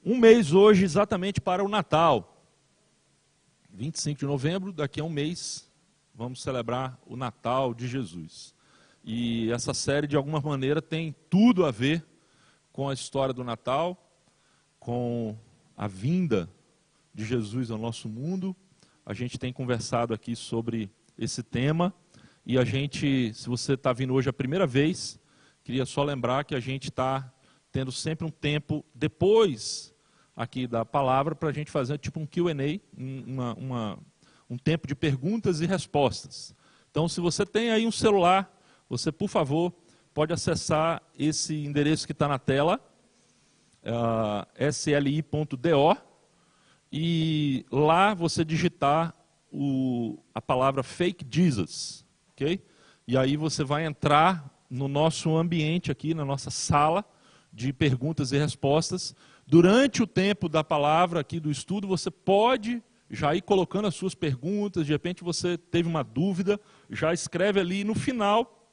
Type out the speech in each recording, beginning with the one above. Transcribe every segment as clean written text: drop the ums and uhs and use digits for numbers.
Um mês hoje exatamente para o Natal. 25 de novembro, daqui a um mês, vamos celebrar o Natal de Jesus. E essa série, de alguma maneira, tem tudo a ver com a história do Natal, com a vinda de Jesus ao nosso mundo. A gente tem conversado aqui sobre esse tema. E a gente, se você está vindo hoje a primeira vez, queria só lembrar que a gente está tendo sempre um tempo depois aqui da palavra para a gente fazer tipo um Q&A, um tempo de perguntas e respostas. Então, se você tem aí um celular, você, por favor, pode acessar esse endereço que está na tela, sli.do, e lá você digitar a palavra Fake Jesus, ok? E aí você vai entrar no nosso ambiente aqui, na nossa sala de perguntas e respostas. Durante o tempo da palavra aqui do estudo, você pode já ir colocando as suas perguntas. De repente você teve uma dúvida, já escreve ali. E no final,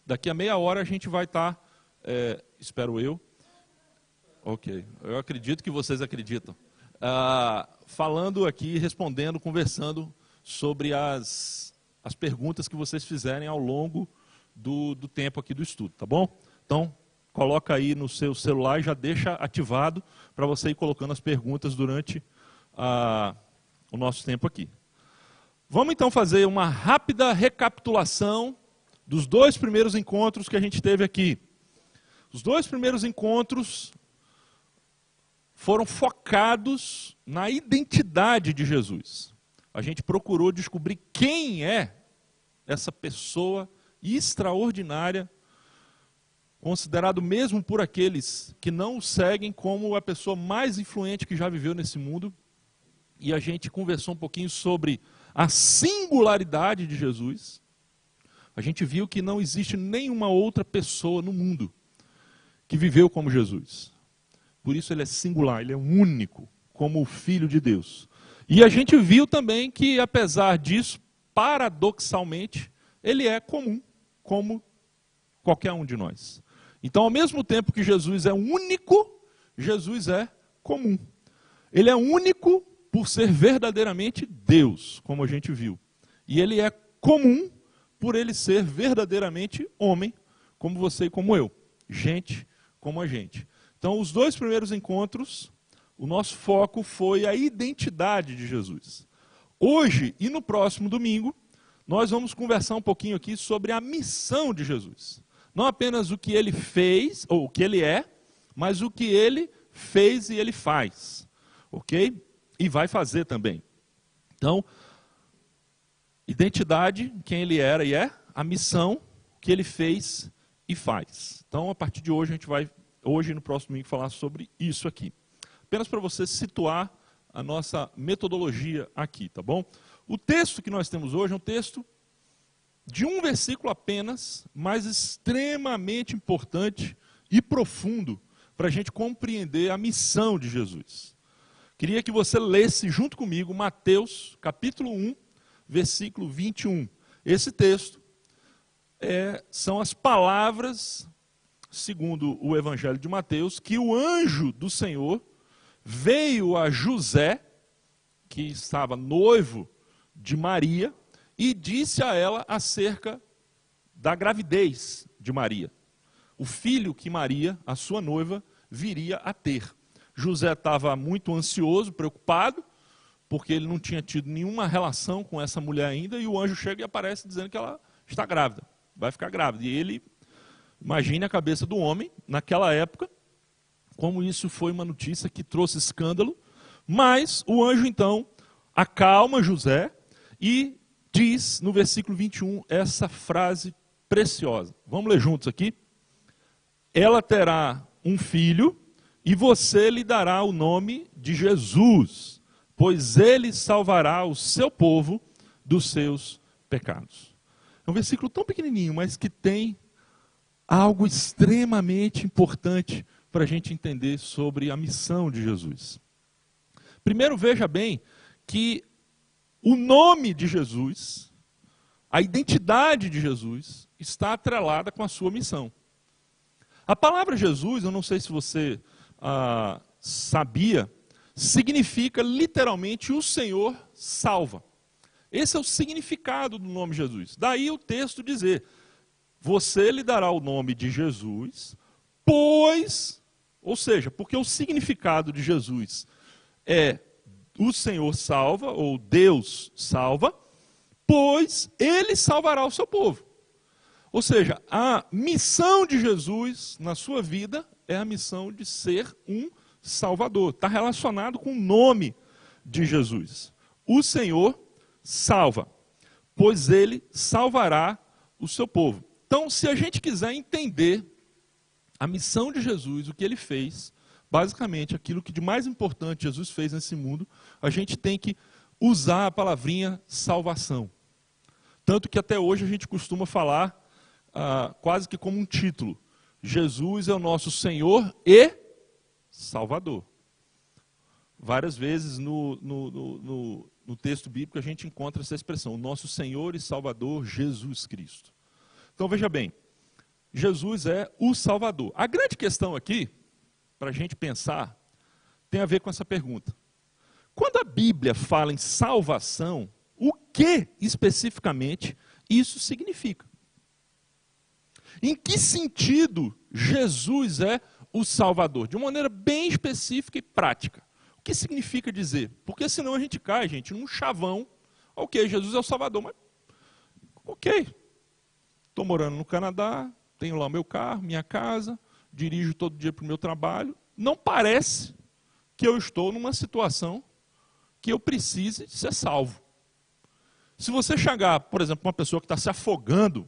daqui a meia hora, a gente vai estar, espero eu, ok, eu acredito que vocês acreditam, falando aqui, respondendo, conversando sobre as perguntas que vocês fizerem ao longo do tempo aqui do estudo, tá bom? Então, coloca aí no seu celular e já deixa ativado para você ir colocando as perguntas durante o nosso tempo aqui. Vamos então fazer uma rápida recapitulação dos 2 primeiros encontros que a gente teve aqui. Os 2 primeiros encontros foram focados na identidade de Jesus. A gente procurou descobrir quem é essa pessoa extraordinária, considerado mesmo por aqueles que não o seguem como a pessoa mais influente que já viveu nesse mundo. E a gente conversou um pouquinho sobre a singularidade de Jesus. A gente viu que não existe nenhuma outra pessoa no mundo que viveu como Jesus. Por isso ele é singular, ele é único, como o Filho de Deus. E a gente viu também que, apesar disso, paradoxalmente, ele é comum, como qualquer um de nós. Então, ao mesmo tempo que Jesus é único, Jesus é comum. Ele é único por ser verdadeiramente Deus, como a gente viu. E ele é comum por ele ser verdadeiramente homem, como você e como eu. Gente como a gente. Então, os 2 primeiros encontros, o nosso foco foi a identidade de Jesus. Hoje e no próximo domingo, nós vamos conversar um pouquinho aqui sobre a missão de Jesus. Não apenas o que ele fez, ou o que ele é, mas o que ele fez e ele faz. Ok? E vai fazer também. Então, identidade, quem ele era e é, a missão que ele fez e faz. Então, a partir de hoje, a gente vai, hoje e no próximo domingo, falar sobre isso aqui. Apenas para você situar a nossa metodologia aqui, tá bom? O texto que nós temos hoje é um texto de um versículo apenas, mas extremamente importante e profundo para a gente compreender a missão de Jesus. Queria que você lesse junto comigo Mateus, capítulo 1, versículo 21. Esse texto são as palavras, segundo o Evangelho de Mateus, que o anjo do Senhor veio a José, que estava noivo de Maria, e disse a ela acerca da gravidez de Maria. O filho que Maria, a sua noiva, viria a ter. José estava muito ansioso, preocupado, porque ele não tinha tido nenhuma relação com essa mulher ainda, e o anjo chega e aparece dizendo que ela está grávida, vai ficar grávida. E ele, imagine a cabeça do homem, naquela época, como isso foi uma notícia que trouxe escândalo, mas o anjo então acalma José e diz no versículo 21 essa frase preciosa. Vamos ler juntos aqui? Ela terá um filho e você lhe dará o nome de Jesus, pois ele salvará o seu povo dos seus pecados. É um versículo tão pequenininho, mas que tem algo extremamente importante para a gente entender sobre a missão de Jesus. Primeiro, veja bem que o nome de Jesus, a identidade de Jesus, está atrelada com a sua missão. A palavra Jesus, eu não sei se você sabia, significa literalmente o Senhor salva. Esse é o significado do nome Jesus. Daí o texto dizer, você lhe dará o nome de Jesus, pois, ou seja, porque o significado de Jesus é o Senhor salva, ou Deus salva, pois ele salvará o seu povo. Ou seja, a missão de Jesus na sua vida é a missão de ser um Salvador. Está relacionado com o nome de Jesus. O Senhor salva, pois ele salvará o seu povo. Então, se a gente quiser entender a missão de Jesus, o que ele fez, basicamente aquilo que de mais importante Jesus fez nesse mundo, a gente tem que usar a palavrinha salvação. Tanto que até hoje a gente costuma falar quase que como um título: Jesus é o nosso Senhor e Salvador. Várias vezes no texto bíblico a gente encontra essa expressão, nosso Senhor e Salvador Jesus Cristo. Então veja bem, Jesus é o Salvador. A grande questão aqui, para a gente pensar, tem a ver com essa pergunta. Quando a Bíblia fala em salvação, o que especificamente isso significa? Em que sentido Jesus é o Salvador? De uma maneira bem específica e prática. O que significa dizer? Porque senão a gente cai, gente, num chavão. Ok, Jesus é o Salvador, mas ok. Estou morando no Canadá, tenho lá o meu carro, minha casa, dirijo todo dia para o meu trabalho. Não parece que eu estou numa situação que eu precise ser salvo. Se você chegar, por exemplo, uma pessoa que está se afogando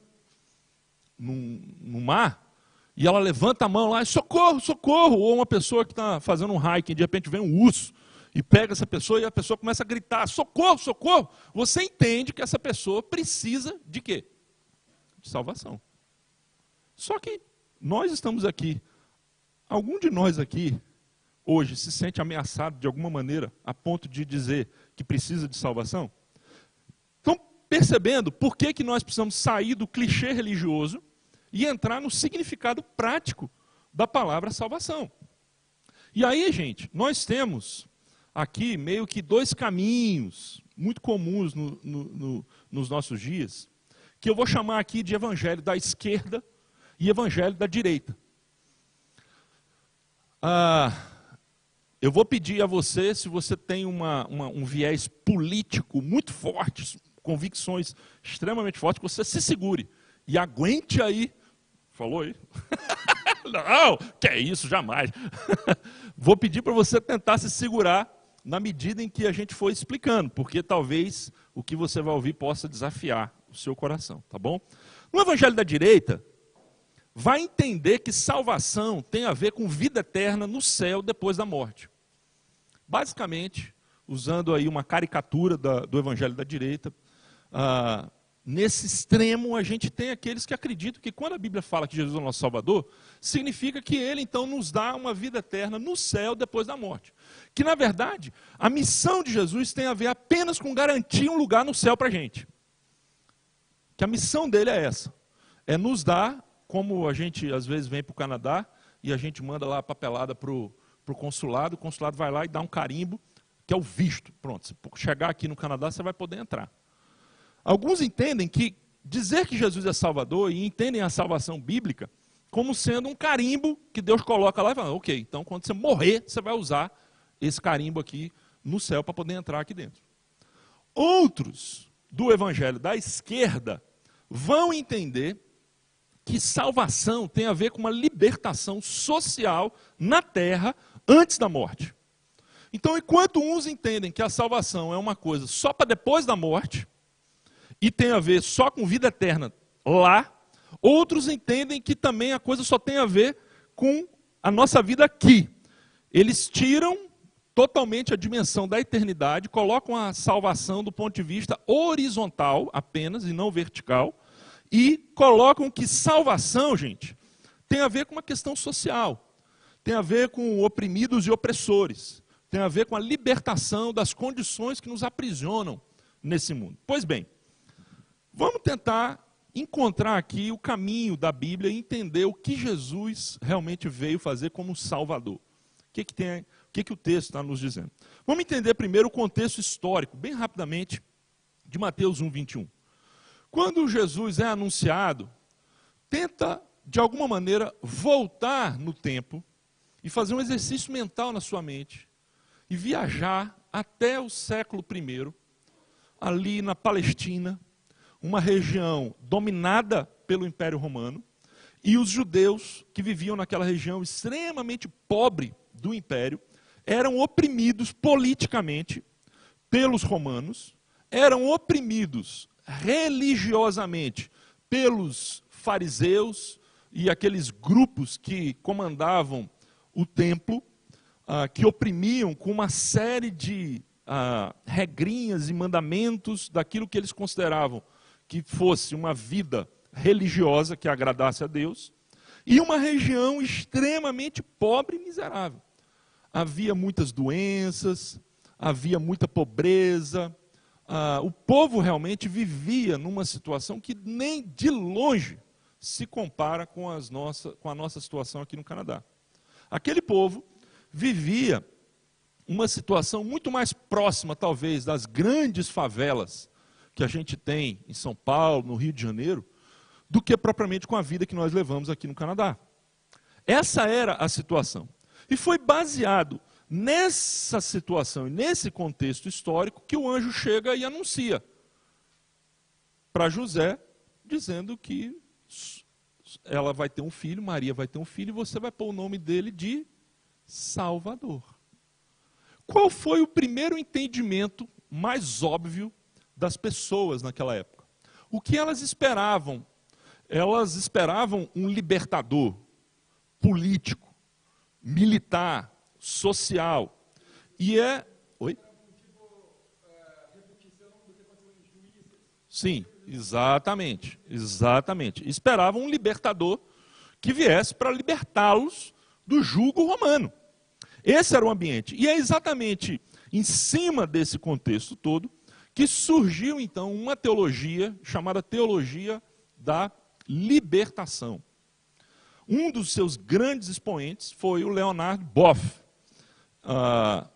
no mar, e ela levanta a mão lá e socorro, socorro, ou uma pessoa que está fazendo um hiking, de repente vem um urso e pega essa pessoa e a pessoa começa a gritar, socorro, socorro, você entende que essa pessoa precisa de quê? De salvação. Só que nós estamos aqui, algum de nós aqui, hoje, se sente ameaçado de alguma maneira, a ponto de dizer que precisa de salvação? Então, percebendo por que nós precisamos sair do clichê religioso e entrar no significado prático da palavra salvação. E aí, gente, nós temos aqui meio que dois caminhos muito comuns nos nossos dias, que eu vou chamar aqui de evangelho da esquerda e evangelho da direita. Eu vou pedir a você, se você tem um viés político muito forte, convicções extremamente fortes, que você se segure e aguente aí. Falou aí? Não, que é isso, jamais. Vou pedir para você tentar se segurar na medida em que a gente for explicando, porque talvez o que você vai ouvir possa desafiar o seu coração, tá bom? No evangelho da direita, vai entender que salvação tem a ver com vida eterna no céu depois da morte. Basicamente, usando aí uma caricatura do evangelho da direita, nesse extremo a gente tem aqueles que acreditam que quando a Bíblia fala que Jesus é o nosso Salvador, significa que ele então nos dá uma vida eterna no céu depois da morte. Que na verdade, a missão de Jesus tem a ver apenas com garantir um lugar no céu para a gente. Que a missão dele é essa, é nos dar, como a gente às vezes vem para o Canadá e a gente manda lá a papelada para o consulado vai lá e dá um carimbo, que é o visto. Pronto, se chegar aqui no Canadá você vai poder entrar. Alguns entendem que dizer que Jesus é Salvador e entendem a salvação bíblica como sendo um carimbo que Deus coloca lá e fala, ok, então quando você morrer, você vai usar esse carimbo aqui no céu para poder entrar aqui dentro. Outros do evangelho da esquerda vão entender que salvação tem a ver com uma libertação social na terra antes da morte. Então, enquanto uns entendem que a salvação é uma coisa só para depois da morte, e tem a ver só com vida eterna lá, outros entendem que também a coisa só tem a ver com a nossa vida aqui. Eles tiram totalmente a dimensão da eternidade, colocam a salvação do ponto de vista horizontal apenas, e não vertical, e colocam que salvação, gente, tem a ver com uma questão social, tem a ver com oprimidos e opressores, tem a ver com a libertação das condições que nos aprisionam nesse mundo. Pois bem, vamos tentar encontrar aqui o caminho da Bíblia e entender o que Jesus realmente veio fazer como Salvador. que o texto está nos dizendo? Vamos entender primeiro o contexto histórico, bem rapidamente, de Mateus 1, 21. Quando Jesus é anunciado, tenta, de alguma maneira, voltar no tempo e fazer um exercício mental na sua mente e viajar até o século I, ali na Palestina, uma região dominada pelo Império Romano, e os judeus que viviam naquela região extremamente pobre do Império, eram oprimidos politicamente pelos romanos, eram oprimidos religiosamente pelos fariseus e aqueles grupos que comandavam o templo, que oprimiam com uma série de regrinhas e mandamentos daquilo que eles consideravam que fosse uma vida religiosa que agradasse a Deus, e uma região extremamente pobre e miserável. Havia muitas doenças, havia muita pobreza, o povo realmente vivia numa situação que nem de longe se compara com a nossa situação aqui no Canadá. Aquele povo vivia uma situação muito mais próxima, talvez, das grandes favelas que a gente tem em São Paulo, no Rio de Janeiro, do que propriamente com a vida que nós levamos aqui no Canadá. Essa era a situação. E foi baseado nessa situação e nesse contexto histórico que o anjo chega e anuncia para José, dizendo que ela vai ter um filho, Maria vai ter um filho, e você vai pôr o nome dele de Salvador. Qual foi o primeiro entendimento mais óbvio das pessoas naquela época? O que elas esperavam? Elas esperavam um libertador político, militar, social. E é... Oi? Sim, exatamente. Esperavam um libertador que viesse para libertá-los do jugo romano. Esse era o ambiente. E é exatamente em cima desse contexto todo que surgiu, então, uma teologia chamada teologia da libertação. Um dos seus grandes expoentes foi o Leonard Boff,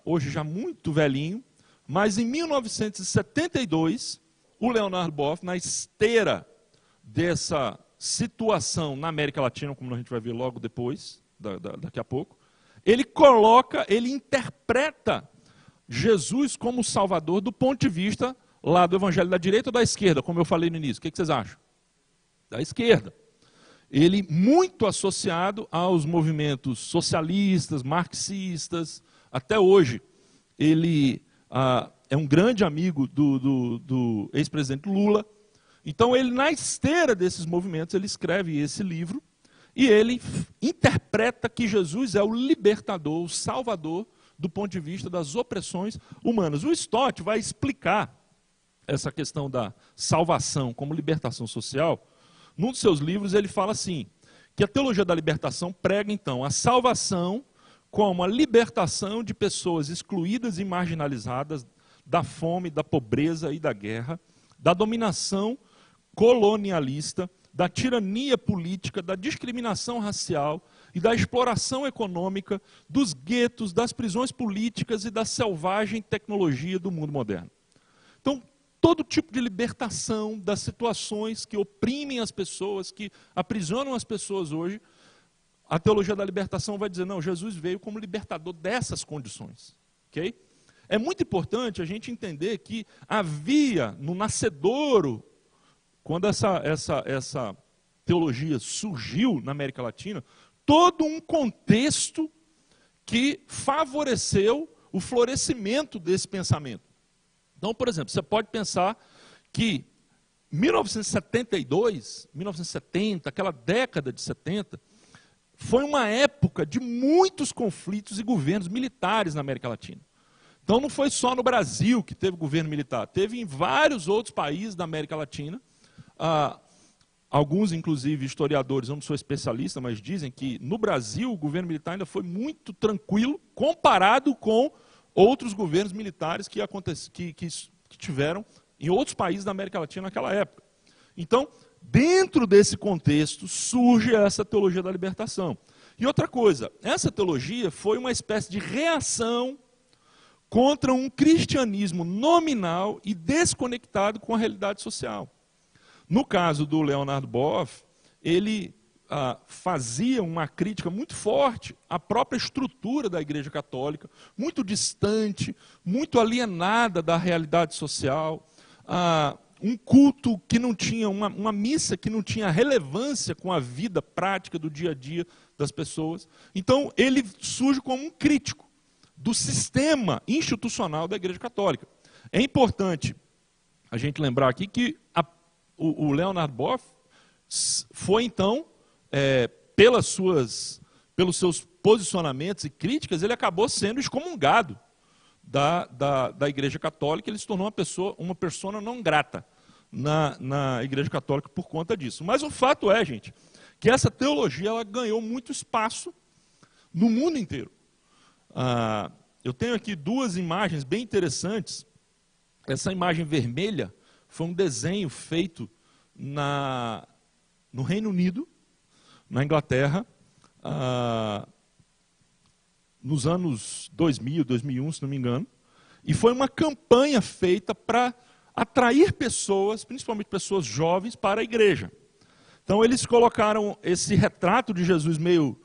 hoje já muito velhinho, mas em 1972, o Leonard Boff, na esteira dessa situação na América Latina, como a gente vai ver logo depois, daqui a pouco, ele interpreta Jesus como Salvador do ponto de vista lá do evangelho da direita ou da esquerda, como eu falei no início. O que vocês acham? Da esquerda. Ele muito associado aos movimentos socialistas, marxistas, até hoje. Ele é um grande amigo do ex-presidente Lula. Então, ele, na esteira desses movimentos, ele escreve esse livro e ele interpreta que Jesus é o libertador, o salvador, do ponto de vista das opressões humanas. O Stott vai explicar essa questão da salvação como libertação social. Num dos seus livros, ele fala assim, que a teologia da libertação prega, então, a salvação como a libertação de pessoas excluídas e marginalizadas da fome, da pobreza e da guerra, da dominação colonialista, da tirania política, da discriminação racial e da exploração econômica, dos guetos, das prisões políticas e da selvagem tecnologia do mundo moderno. Então, todo tipo de libertação das situações que oprimem as pessoas, que aprisionam as pessoas hoje, a teologia da libertação vai dizer, não, Jesus veio como libertador dessas condições. Okay? É muito importante a gente entender que havia no nascedouro, quando essa teologia surgiu na América Latina, todo um contexto que favoreceu o florescimento desse pensamento. Então, por exemplo, você pode pensar que 1972, 1970, aquela década de 70, foi uma época de muitos conflitos e governos militares na América Latina. Então não foi só no Brasil que teve governo militar, teve em vários outros países da América Latina. Alguns, inclusive, historiadores, eu não sou especialista, mas dizem que no Brasil o governo militar ainda foi muito tranquilo comparado com outros governos militares que tiveram em outros países da América Latina naquela época. Então, dentro desse contexto, surge essa teologia da libertação. E outra coisa, essa teologia foi uma espécie de reação contra um cristianismo nominal e desconectado com a realidade social. No caso do Leonard Boff, ele fazia uma crítica muito forte à própria estrutura da Igreja Católica, muito distante, muito alienada da realidade social, um culto que não tinha, uma missa que não tinha relevância com a vida prática do dia a dia das pessoas. Então, ele surge como um crítico do sistema institucional da Igreja Católica. É importante a gente lembrar aqui que o Leonard Boff foi, então, pelos seus posicionamentos e críticas, ele acabou sendo excomungado da Igreja Católica. Ele se tornou uma persona não grata na Igreja Católica por conta disso. Mas o fato é, gente, que essa teologia ela ganhou muito espaço no mundo inteiro. Eu tenho aqui duas imagens bem interessantes. Essa imagem vermelha foi um desenho feito no Reino Unido, na Inglaterra, nos anos 2000, 2001, se não me engano, e foi uma campanha feita para atrair pessoas, principalmente pessoas jovens, para a igreja. Então eles colocaram esse retrato de Jesus meio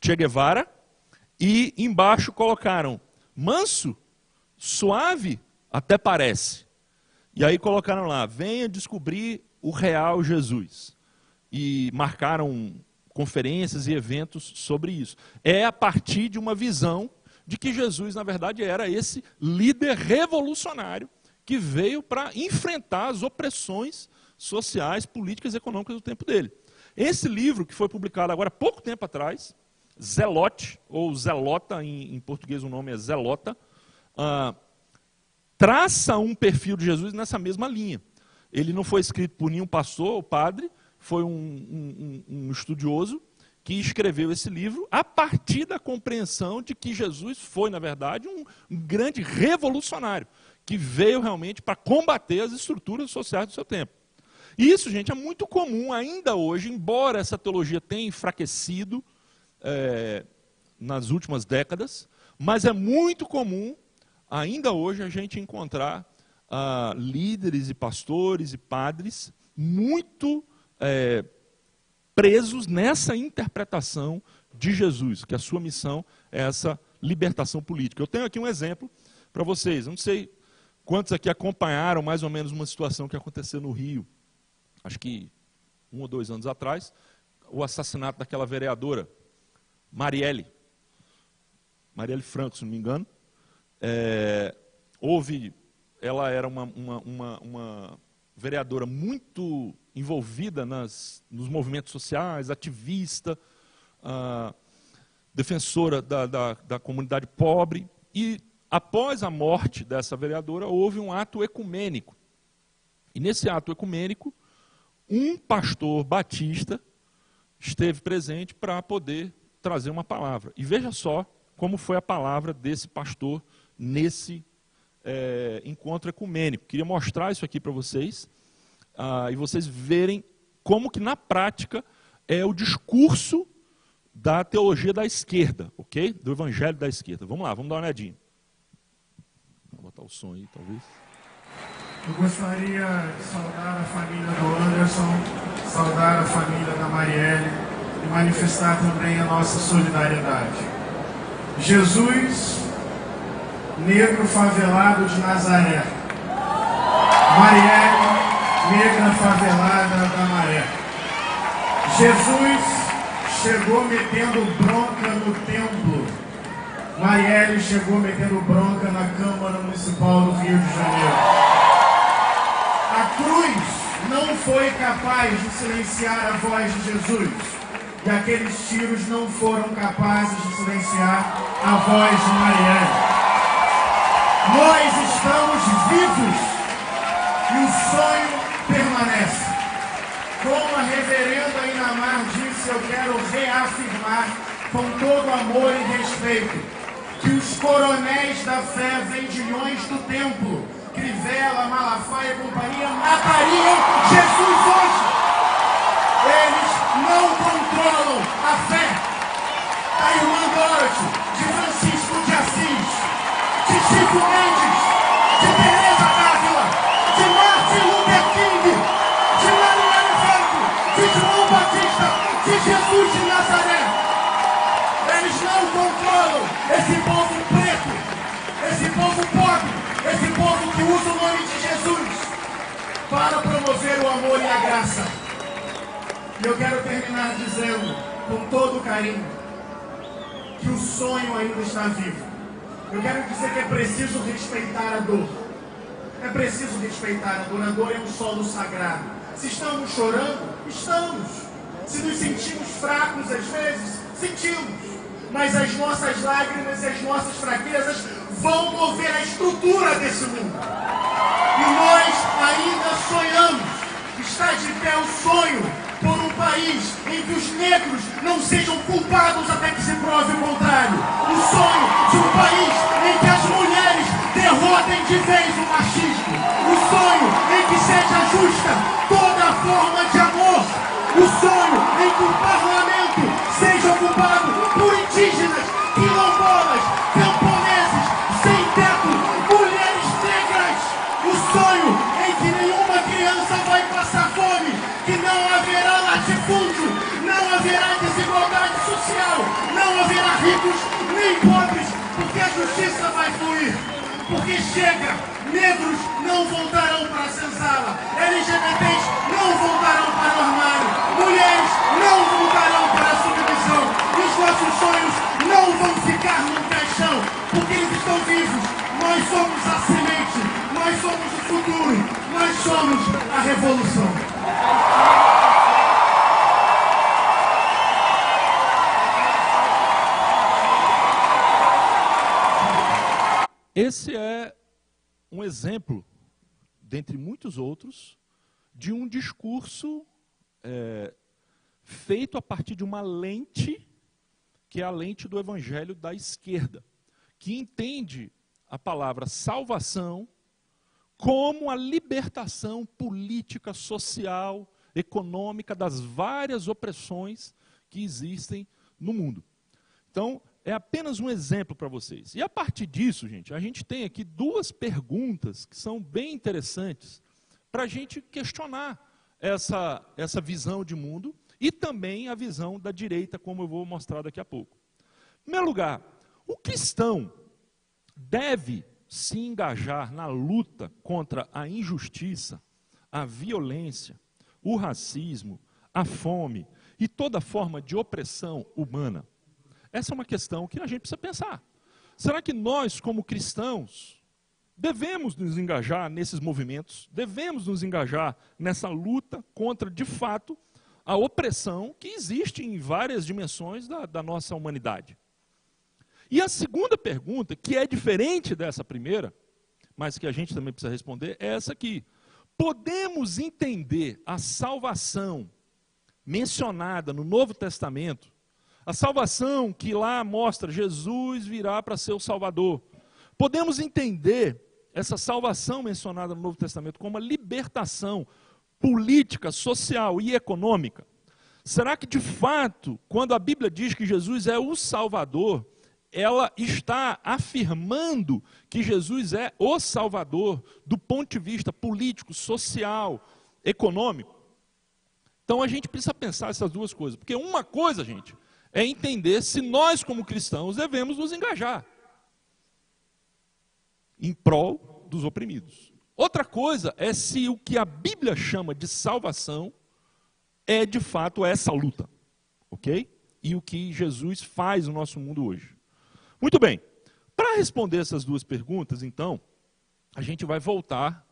Che Guevara, e embaixo colocaram manso, suave, até parece. E aí colocaram lá, venha descobrir o real Jesus. E marcaram conferências e eventos sobre isso. É a partir de uma visão de que Jesus, na verdade, era esse líder revolucionário que veio para enfrentar as opressões sociais, políticas e econômicas do tempo dele. Esse livro, que foi publicado agora há pouco tempo atrás, Zelote, ou Zelota, em português o nome é Zelota, traça um perfil de Jesus nessa mesma linha. Ele não foi escrito por nenhum pastor ou padre, foi um estudioso que escreveu esse livro a partir da compreensão de que Jesus foi, na verdade, um grande revolucionário, que veio realmente para combater as estruturas sociais do seu tempo. E isso, gente, é muito comum ainda hoje, embora essa teologia tenha enfraquecido nas últimas décadas, mas é muito comum ainda hoje a gente encontrar líderes e pastores e padres muito presos nessa interpretação de Jesus, que a sua missão é essa libertação política. Eu tenho aqui um exemplo para vocês. Eu não sei quantos aqui acompanharam mais ou menos uma situação que aconteceu no Rio, acho que 1 ou 2 anos atrás, o assassinato daquela vereadora, Marielle Franco, se não me engano. Ela era uma vereadora muito envolvida nos movimentos sociais, ativista, defensora da comunidade pobre. E após a morte dessa vereadora, houve um ato ecumênico. E nesse ato ecumênico, um pastor batista esteve presente para poder trazer uma palavra. E veja só como foi a palavra desse pastor nesse encontro ecumênico. Queria mostrar isso aqui para vocês, e vocês verem como que na prática é o discurso da teologia da esquerda, ok? Do evangelho da esquerda. Vamos lá, vamos dar uma olhadinha. Vou botar o som aí, talvez. Eu gostaria de saudar a família do Anderson, saudar a família da Marielle e manifestar também a nossa solidariedade. Jesus, negro favelado de Nazaré. Marielle, negra favelada da Maré. Jesus chegou metendo bronca no templo. Marielle chegou metendo bronca na Câmara Municipal do Rio de Janeiro. A cruz não foi capaz de silenciar a voz de Jesus. E aqueles tiros não foram capazes de silenciar a voz de Marielle. Nós estamos vivos e o sonho permanece. Como a reverenda Inamar disse, eu quero reafirmar com todo amor e respeito que os coronéis da fé vendilhões do templo, Crivella, Malafaia e companhia, matariam Jesus hoje. Eles não controlam a fé. da irmã Dorothy, de Francisco de Assis, de Chico Mendes, de Teresa Dávila, de Martin Luther King, de Marielle Franco, de João Batista, de Jesus de Nazaré. Eles não controlam esse povo preto, esse povo pobre, esse povo que usa o nome de Jesus para promover o amor e a graça. E eu quero terminar dizendo, com todo carinho, que o sonho ainda está vivo. Eu quero dizer que é preciso respeitar a dor. É preciso respeitar a dor. A dor é um solo sagrado. Se estamos chorando, estamos. Se nos sentimos fracos às vezes, sentimos. Mas as nossas lágrimas e as nossas fraquezas vão mover a estrutura desse mundo. E nós ainda sonhamos. Está de pé o sonho por um país em que os negros não sejam culpados até que se prove o contrário. O sonho de um país em que as mulheres derrotem de vez o machismo. O sonho em que seja justa toda forma de amor. O sonho em que o parlamento seja ocupado por indígenas, quilombolas, camponeses, sem teto, mulheres negras. O sonho em que nenhuma criança vai passar fome, que não haverá latifúndio, não haverá desigualdade social, não haverá ricos nem pobres, porque a justiça vai fluir. Porque chega, negros não voltarão para a senzala, LGBTs não voltarão para o armário, mulheres não voltarão para a submissão, e os nossos sonhos não vão ficar no caixão, porque eles estão vivos. Nós somos a semente, nós somos o futuro, nós somos a revolução. Esse é um exemplo, dentre muitos outros, de um discurso feito a partir de uma lente, que é a lente do evangelho da esquerda, que entende a palavra salvação como a libertação política, social, econômica das várias opressões que existem no mundo. Então, é apenas um exemplo para vocês. E a partir disso, gente, a gente tem aqui duas perguntas que são bem interessantes para a gente questionar essa visão de mundo e também a visão da direita, como eu vou mostrar daqui a pouco. Em primeiro lugar, o cristão deve se engajar na luta contra a injustiça, a violência, o racismo, a fome e toda forma de opressão humana? Essa é uma questão que a gente precisa pensar. Será que nós, como cristãos, devemos nos engajar nesses movimentos? Devemos nos engajar nessa luta contra, de fato, a opressão que existe em várias dimensões da nossa humanidade? E a segunda pergunta, que é diferente dessa primeira, mas que a gente também precisa responder, é essa aqui. Podemos entender a salvação mencionada no Novo Testamento, a salvação que lá mostra Jesus virá para ser o Salvador. Podemos entender essa salvação mencionada no Novo Testamento como uma libertação política, social e econômica? Será que de fato, quando a Bíblia diz que Jesus é o Salvador, ela está afirmando que Jesus é o Salvador do ponto de vista político, social, econômico? Então a gente precisa pensar essas duas coisas, porque uma coisa, gente, é entender se nós, como cristãos, devemos nos engajar em prol dos oprimidos. Outra coisa é se o que a Bíblia chama de salvação é, de fato, essa luta. Ok? E o que Jesus faz no nosso mundo hoje. Muito bem. Para responder essas duas perguntas, então, a gente vai voltar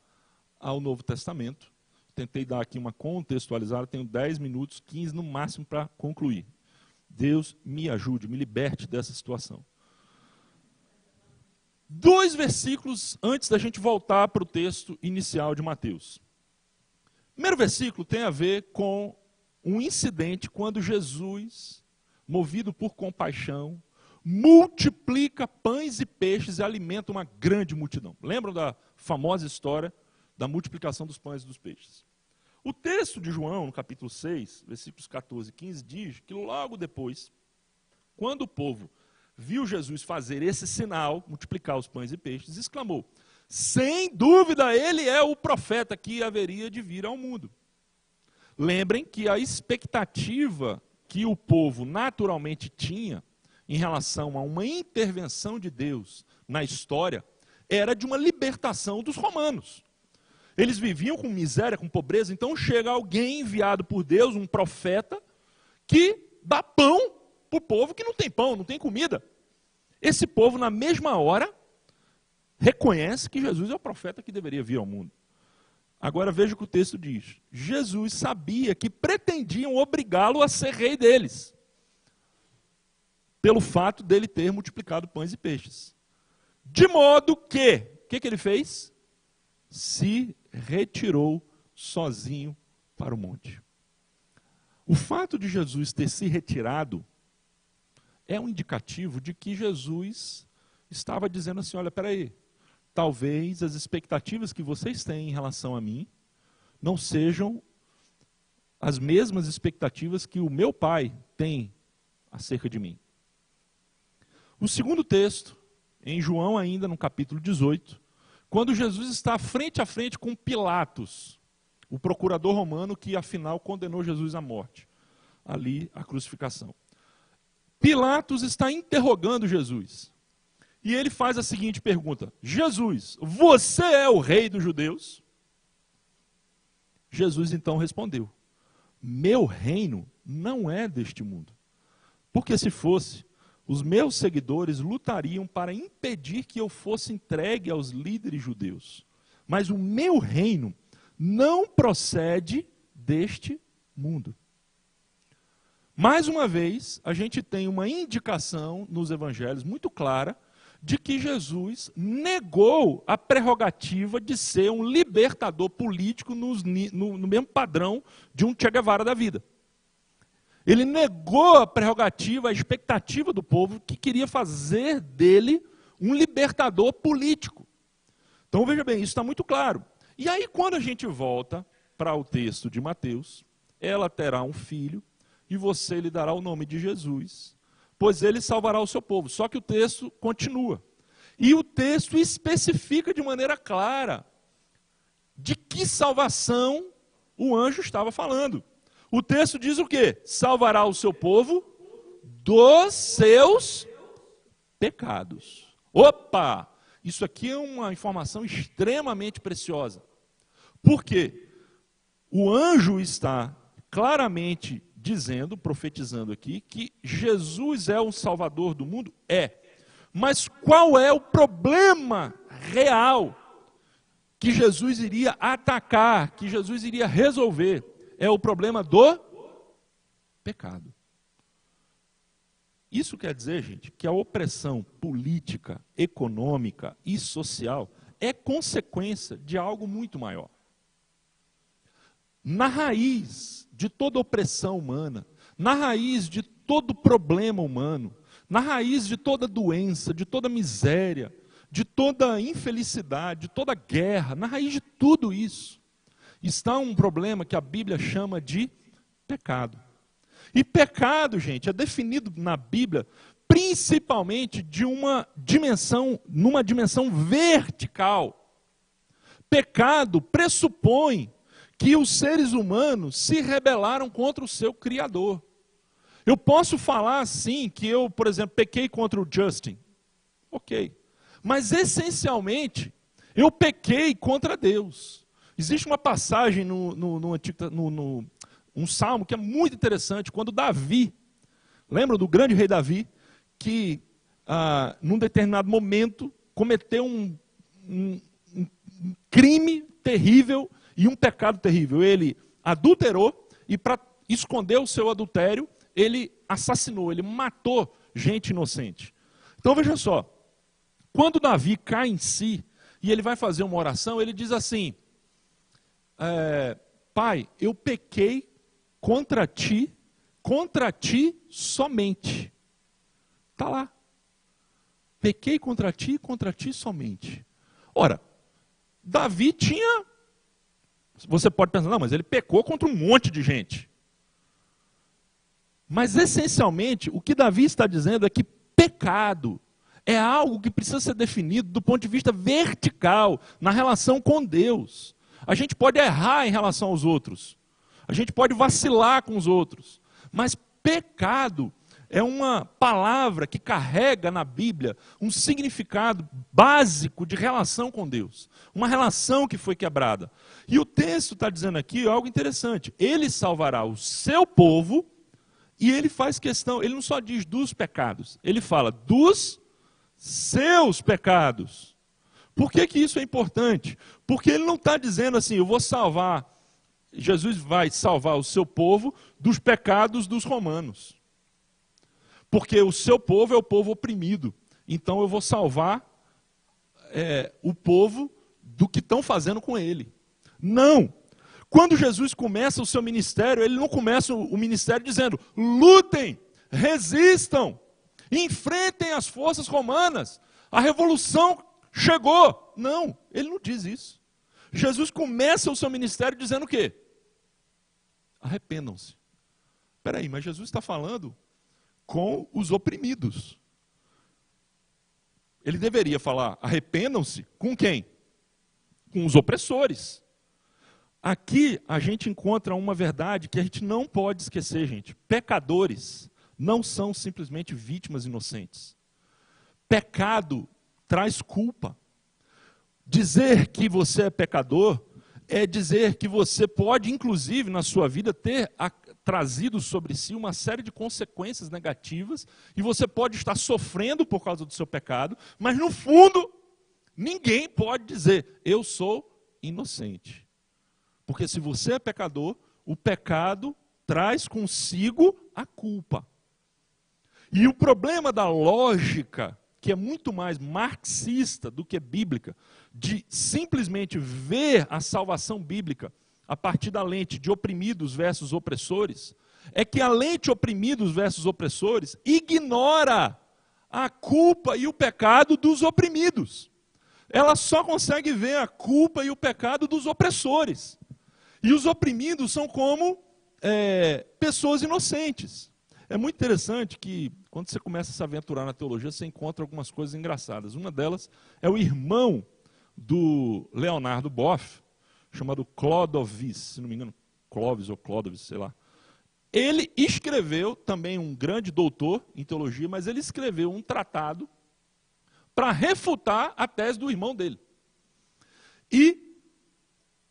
ao Novo Testamento. Tentei dar aqui uma contextualizada, tenho 10 minutos, 15 no máximo para concluir. Deus me ajude, me liberte dessa situação. 2 versículos antes da gente voltar para o texto inicial de Mateus. O primeiro versículo tem a ver com um incidente quando Jesus, movido por compaixão, multiplica pães e peixes e alimenta uma grande multidão. Lembram da famosa história da multiplicação dos pães e dos peixes? O texto de João, no capítulo 6, versículos 14 e 15, diz que logo depois Quando o povo viu Jesus fazer esse sinal, multiplicar os pães e peixes, exclamou: sem dúvida, ele é o profeta que haveria de vir ao mundo. Lembrem que a expectativa que o povo naturalmente tinha em relação a uma intervenção de Deus na história era de uma libertação dos romanos. Eles viviam com miséria, com pobreza, então chega alguém enviado por Deus, um profeta, que dá pão para o povo que não tem pão, não tem comida. Esse povo, na mesma hora, reconhece que Jesus é o profeta que deveria vir ao mundo. Agora veja o que o texto diz. Jesus sabia que pretendiam obrigá-lo a ser rei deles, pelo fato dele ter multiplicado pães e peixes. De modo que, o que ele fez? Se retirou sozinho para o monte. O fato de Jesus ter se retirado é um indicativo de que Jesus estava dizendo assim: olha, espera aí, talvez as expectativas que vocês têm em relação a mim não sejam as mesmas expectativas que o meu Pai tem acerca de mim. O segundo texto, em João ainda, no capítulo 18, quando Jesus está frente a frente com Pilatos, o procurador romano que afinal condenou Jesus à morte, ali a crucificação. Pilatos está interrogando Jesus. E ele faz a seguinte pergunta: Jesus, você é o rei dos judeus? Jesus então respondeu: meu reino não é deste mundo. Porque se fosse, os meus seguidores lutariam para impedir que eu fosse entregue aos líderes judeus. Mas o meu reino não procede deste mundo. Mais uma vez, a gente tem uma indicação nos evangelhos muito clara de que Jesus negou a prerrogativa de ser um libertador político no mesmo padrão de um Che Guevara da vida. Ele negou a prerrogativa, a expectativa do povo que queria fazer dele um libertador político. Então veja bem, isso está muito claro. E aí quando a gente volta para o texto de Mateus, ela terá um filho e você lhe dará o nome de Jesus, pois ele salvará o seu povo. Só que o texto continua. E o texto especifica de maneira clara de que salvação o anjo estava falando. O texto diz o quê? Salvará o seu povo dos seus pecados. Opa! Isso aqui é uma informação extremamente preciosa. Por quê? O anjo está claramente dizendo, profetizando aqui, que Jesus é o Salvador do mundo? É. Mas qual é o problema real que Jesus iria atacar, que Jesus iria resolver? É o problema do pecado. Isso quer dizer, gente, que a opressão política, econômica e social é consequência de algo muito maior. Na raiz de toda opressão humana, na raiz de todo problema humano, na raiz de toda doença, de toda miséria, de toda infelicidade, de toda guerra, na raiz de tudo isso, está um problema que a Bíblia chama de pecado. E pecado, gente, é definido na Bíblia principalmente de numa dimensão vertical. Pecado pressupõe que os seres humanos se rebelaram contra o seu Criador. Eu posso falar assim, que eu, por exemplo, pequei contra o Justin. Ok. Mas, essencialmente, eu pequei contra Deus. Existe uma passagem um salmo que é muito interessante, quando Davi, lembra do grande rei Davi, que, num determinado momento, cometeu um crime terrível e um pecado terrível. Ele adulterou e, para esconder o seu adultério, ele assassinou, ele matou gente inocente. Então veja só, quando Davi cai em si e ele vai fazer uma oração, ele diz assim: Pai, eu pequei contra ti somente. Está lá. Pequei contra ti somente. Ora, Davi tinha... Você pode pensar, não, mas ele pecou contra um monte de gente. Mas, essencialmente, o que Davi está dizendo é que pecado é algo que precisa ser definido do ponto de vista vertical, na relação com Deus. A gente pode errar em relação aos outros, a gente pode vacilar com os outros, mas pecado é uma palavra que carrega na Bíblia um significado básico de relação com Deus, uma relação que foi quebrada. E o texto está dizendo aqui algo interessante: ele salvará o seu povo, e ele faz questão, ele não só diz dos pecados, ele fala dos seus pecados. Por que que isso é importante? Porque ele não está dizendo assim, eu vou salvar, Jesus vai salvar o seu povo dos pecados dos romanos. Porque o seu povo é o povo oprimido. Então eu vou salvar o povo do que estão fazendo com ele. Não! Quando Jesus começa o seu ministério, ele não começa o ministério dizendo, lutem, resistam, enfrentem as forças romanas, a revolução chegou. Não, ele não diz isso. Jesus começa o seu ministério dizendo o quê? Arrependam-se. Espera aí, mas Jesus está falando com os oprimidos. Ele deveria falar, arrependam-se com quem? Com os opressores. Aqui a gente encontra uma verdade que a gente não pode esquecer, gente. Pecadores não são simplesmente vítimas inocentes. Pecado traz culpa. Dizer que você é pecador é dizer que você pode, inclusive, na sua vida, ter trazido sobre si uma série de consequências negativas, e você pode estar sofrendo por causa do seu pecado, mas no fundo, ninguém pode dizer, eu sou inocente. Porque se você é pecador, o pecado traz consigo a culpa. E o problema da lógica, que é muito mais marxista do que bíblica, de simplesmente ver a salvação bíblica a partir da lente de oprimidos versus opressores, é que a lente oprimidos versus opressores ignora a culpa e o pecado dos oprimidos. Ela só consegue ver a culpa e o pecado dos opressores. E os oprimidos são como pessoas inocentes. É muito interessante que, quando você começa a se aventurar na teologia, você encontra algumas coisas engraçadas. Uma delas é o irmão do Leonardo Boff, chamado Clodovis, se não me engano, Clovis ou Clodovis, sei lá. Ele escreveu, também um grande doutor em teologia, mas ele escreveu um tratado para refutar a tese do irmão dele. E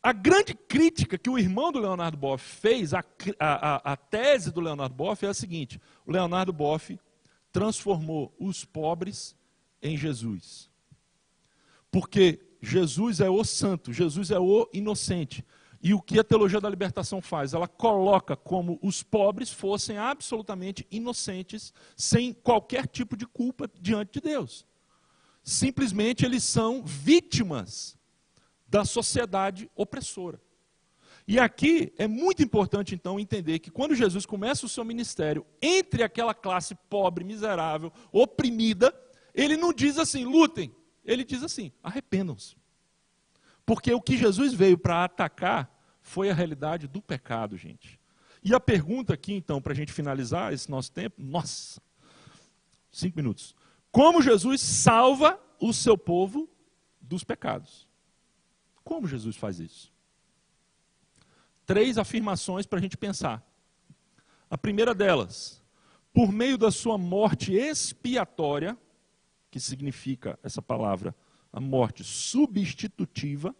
a grande crítica que o irmão do Leonardo Boff fez, a tese do Leonardo Boff é a seguinte: o Leonardo Boff transformou os pobres em Jesus. Porque Jesus é o santo, Jesus é o inocente. E o que a teologia da libertação faz? Ela coloca como os pobres fossem absolutamente inocentes, sem qualquer tipo de culpa diante de Deus. Simplesmente eles são vítimas da sociedade opressora. E aqui é muito importante, então, entender que quando Jesus começa o seu ministério entre aquela classe pobre, miserável, oprimida, ele não diz assim, lutem. Ele diz assim, arrependam-se. Porque o que Jesus veio para atacar foi a realidade do pecado, gente. E a pergunta aqui, então, para a gente finalizar esse nosso tempo, 5 minutos. Como Jesus salva o seu povo dos pecados? Como Jesus faz isso? 3 afirmações para a gente pensar. A primeira delas, por meio da sua morte expiatória, que significa essa palavra, a morte substitutiva,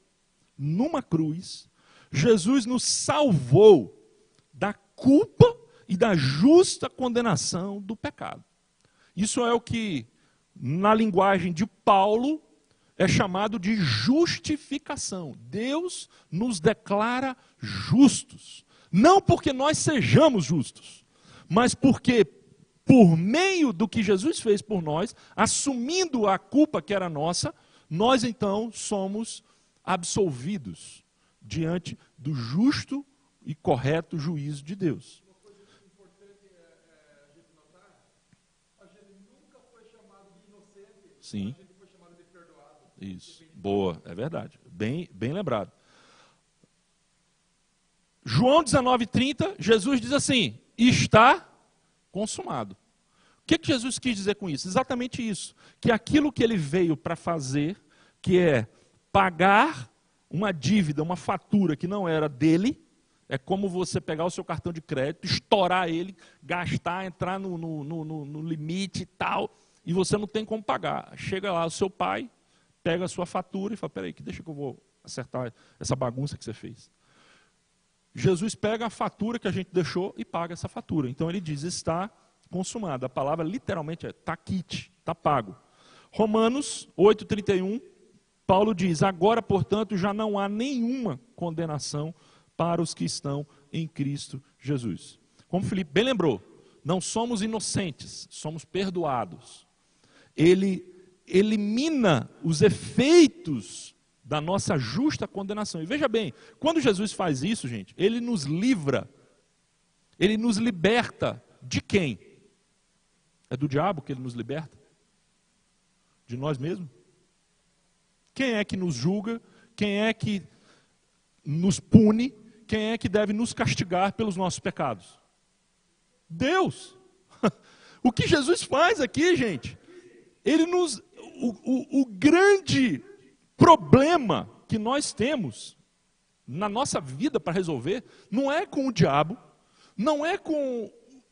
numa cruz, Jesus nos salvou da culpa e da justa condenação do pecado. Isso é o que, na linguagem de Paulo, é chamado de justificação. Deus nos declara justos. Não porque nós sejamos justos, mas porque, por meio do que Jesus fez por nós, assumindo a culpa que era nossa, nós então somos absolvidos diante do justo e correto juízo de Deus. Uma coisa importante a gente notar, a gente nunca foi chamado de inocente, Sim. a gente foi chamado de perdoado. Isso, boa, é verdade, bem lembrado. João 19:30, Jesus diz assim, está consumado. O que Jesus quis dizer com isso? Exatamente isso. Que aquilo que ele veio para fazer, que é pagar uma dívida, uma fatura que não era dele, é como você pegar o seu cartão de crédito, estourar ele, gastar, entrar no limite e tal, e você não tem como pagar. Chega lá o seu pai, pega a sua fatura e fala, peraí, deixa que eu vou acertar essa bagunça que você fez. Jesus pega a fatura que a gente deixou e paga essa fatura. Então ele diz, está consumado. A palavra literalmente é taquite, está pago. Romanos 8,31, Paulo diz, agora, portanto, já não há nenhuma condenação para os que estão em Cristo Jesus. Como Felipe bem lembrou, não somos inocentes, somos perdoados. Ele elimina os efeitos da nossa justa condenação. E veja bem, quando Jesus faz isso, gente, ele nos livra, ele nos liberta de quem? É do diabo que ele nos liberta? De nós mesmos? Quem é que nos julga? Quem é que nos pune? Quem é que deve nos castigar pelos nossos pecados? Deus. O que Jesus faz aqui, gente? Ele nos... O grande problema que nós temos na nossa vida para resolver não é com o diabo, não é com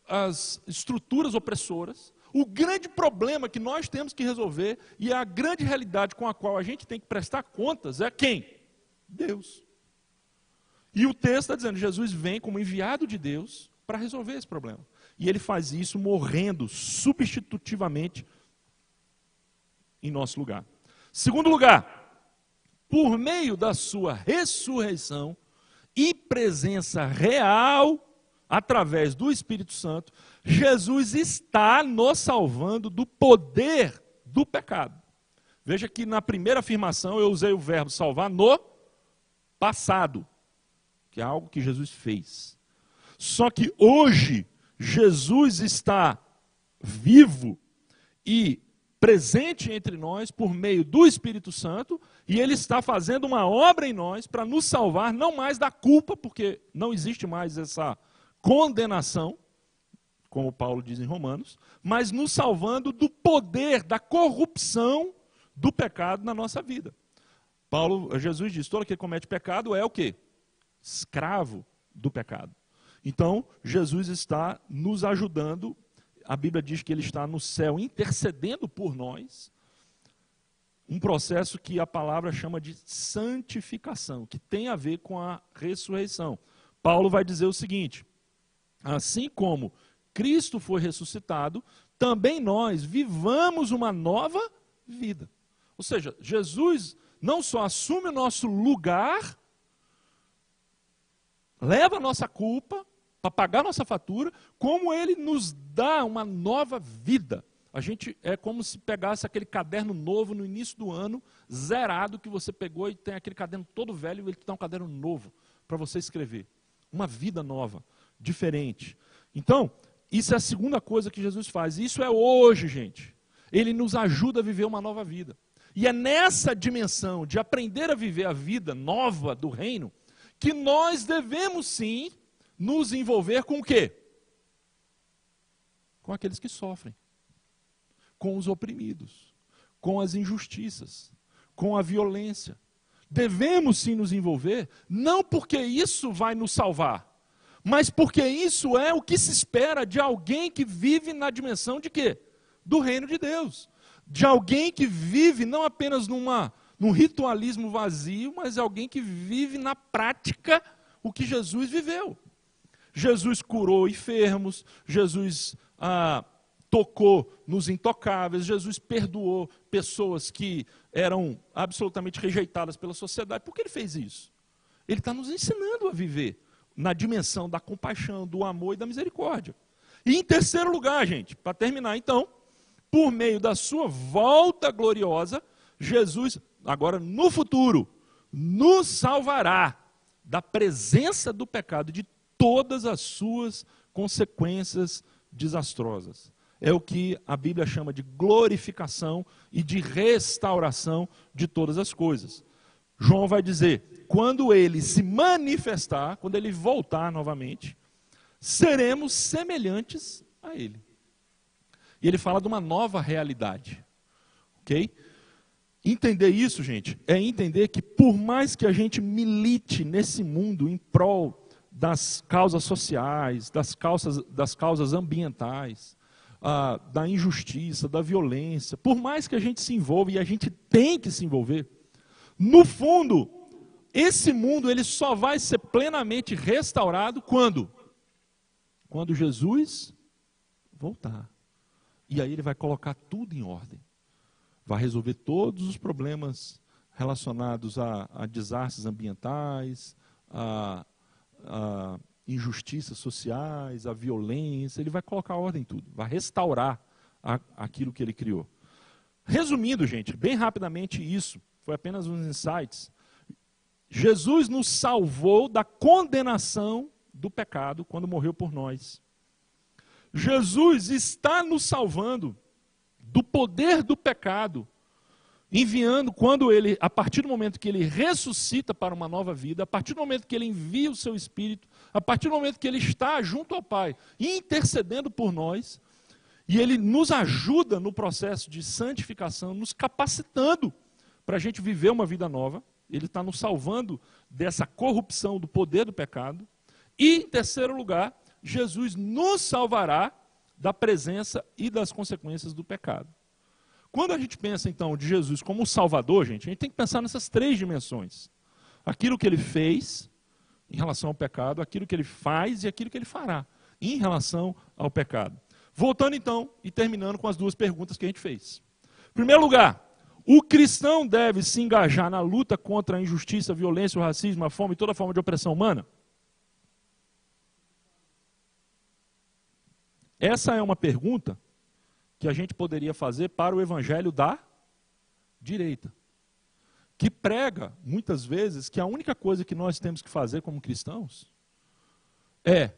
as estruturas opressoras. O grande problema que nós temos que resolver e a grande realidade com a qual a gente tem que prestar contas é quem? Deus. E o texto está dizendo, Jesus vem como enviado de Deus para resolver esse problema. E ele faz isso morrendo substitutivamente em nosso lugar. Segundo lugar, por meio da sua ressurreição e presença real, através do Espírito Santo, Jesus está nos salvando do poder do pecado. Veja que na primeira afirmação eu usei o verbo salvar no passado, que é algo que Jesus fez. Só que hoje, Jesus está vivo e presente entre nós por meio do Espírito Santo, e Ele está fazendo uma obra em nós para nos salvar, não mais da culpa, porque não existe mais essa condenação, como Paulo diz em Romanos, mas nos salvando do poder, da corrupção do pecado na nossa vida. Jesus diz, todo aquele que comete pecado é o quê? Escravo do pecado. Então, Jesus está nos ajudando. A Bíblia diz que Ele está no céu intercedendo por nós, um processo que a palavra chama de santificação, que tem a ver com a ressurreição. Paulo vai dizer o seguinte, assim como Cristo foi ressuscitado, também nós vivamos uma nova vida. Ou seja, Jesus não só assume o nosso lugar, leva a nossa culpa, para pagar a nossa fatura, como Ele nos dá uma nova vida. A gente é como se pegasse aquele caderno novo no início do ano, zerado, que você pegou e tem aquele caderno todo velho, e ele te dá um caderno novo para você escrever. Uma vida nova, diferente. Então, isso é a segunda coisa que Jesus faz. Isso é hoje, gente. Ele nos ajuda a viver uma nova vida. E é nessa dimensão de aprender a viver a vida nova do reino, que nós devemos sim nos envolver com o quê? Com aqueles que sofrem, com os oprimidos, com as injustiças, com a violência. Devemos sim nos envolver, não porque isso vai nos salvar, mas porque isso é o que se espera de alguém que vive na dimensão de quê? Do reino de Deus. De alguém que vive não apenas num ritualismo vazio, mas alguém que vive na prática o que Jesus viveu. Jesus curou enfermos, Jesus tocou nos intocáveis, Jesus perdoou pessoas que eram absolutamente rejeitadas pela sociedade. Por que Ele fez isso? Ele está nos ensinando a viver na dimensão da compaixão, do amor e da misericórdia. E em terceiro lugar, gente, para terminar então, por meio da sua volta gloriosa, Jesus, agora no futuro, nos salvará da presença do pecado e de todas as suas consequências desastrosas. É o que a Bíblia chama de glorificação e de restauração de todas as coisas. João vai dizer, quando Ele se manifestar, quando Ele voltar novamente, seremos semelhantes a ele. E ele fala de uma nova realidade. Ok? Entender isso, gente, é entender que por mais que a gente milite nesse mundo em prol das causas sociais, das causas ambientais, da injustiça, da violência, por mais que a gente se envolva, e a gente tem que se envolver, no fundo, esse mundo ele só vai ser plenamente restaurado quando? Quando Jesus voltar. E aí ele vai colocar tudo em ordem. Vai resolver todos os problemas relacionados a desastres ambientais, a injustiças sociais, a violência. Ele vai colocar ordem em tudo, vai restaurar aquilo que ele criou. Resumindo, gente, bem rapidamente isso, foi apenas uns insights. Jesus nos salvou da condenação do pecado quando morreu por nós. Jesus está nos salvando do poder do pecado, enviando a partir do momento que ele ressuscita para uma nova vida, a partir do momento que ele envia o seu Espírito, a partir do momento que ele está junto ao Pai, intercedendo por nós, e ele nos ajuda no processo de santificação, nos capacitando para a gente viver uma vida nova. Ele está nos salvando dessa corrupção do poder do pecado. E, em terceiro lugar, Jesus nos salvará da presença e das consequências do pecado. Quando a gente pensa, então, de Jesus como Salvador, gente, a gente tem que pensar nessas três dimensões. Aquilo que ele fez em relação ao pecado, aquilo que ele faz e aquilo que ele fará em relação ao pecado. Voltando, então, e terminando com as duas perguntas que a gente fez. Em primeiro lugar, o cristão deve se engajar na luta contra a injustiça, a violência, o racismo, a fome e toda forma de opressão humana? Essa é uma pergunta que a gente poderia fazer para o evangelho da direita, que prega, muitas vezes, que a única coisa que nós temos que fazer como cristãos é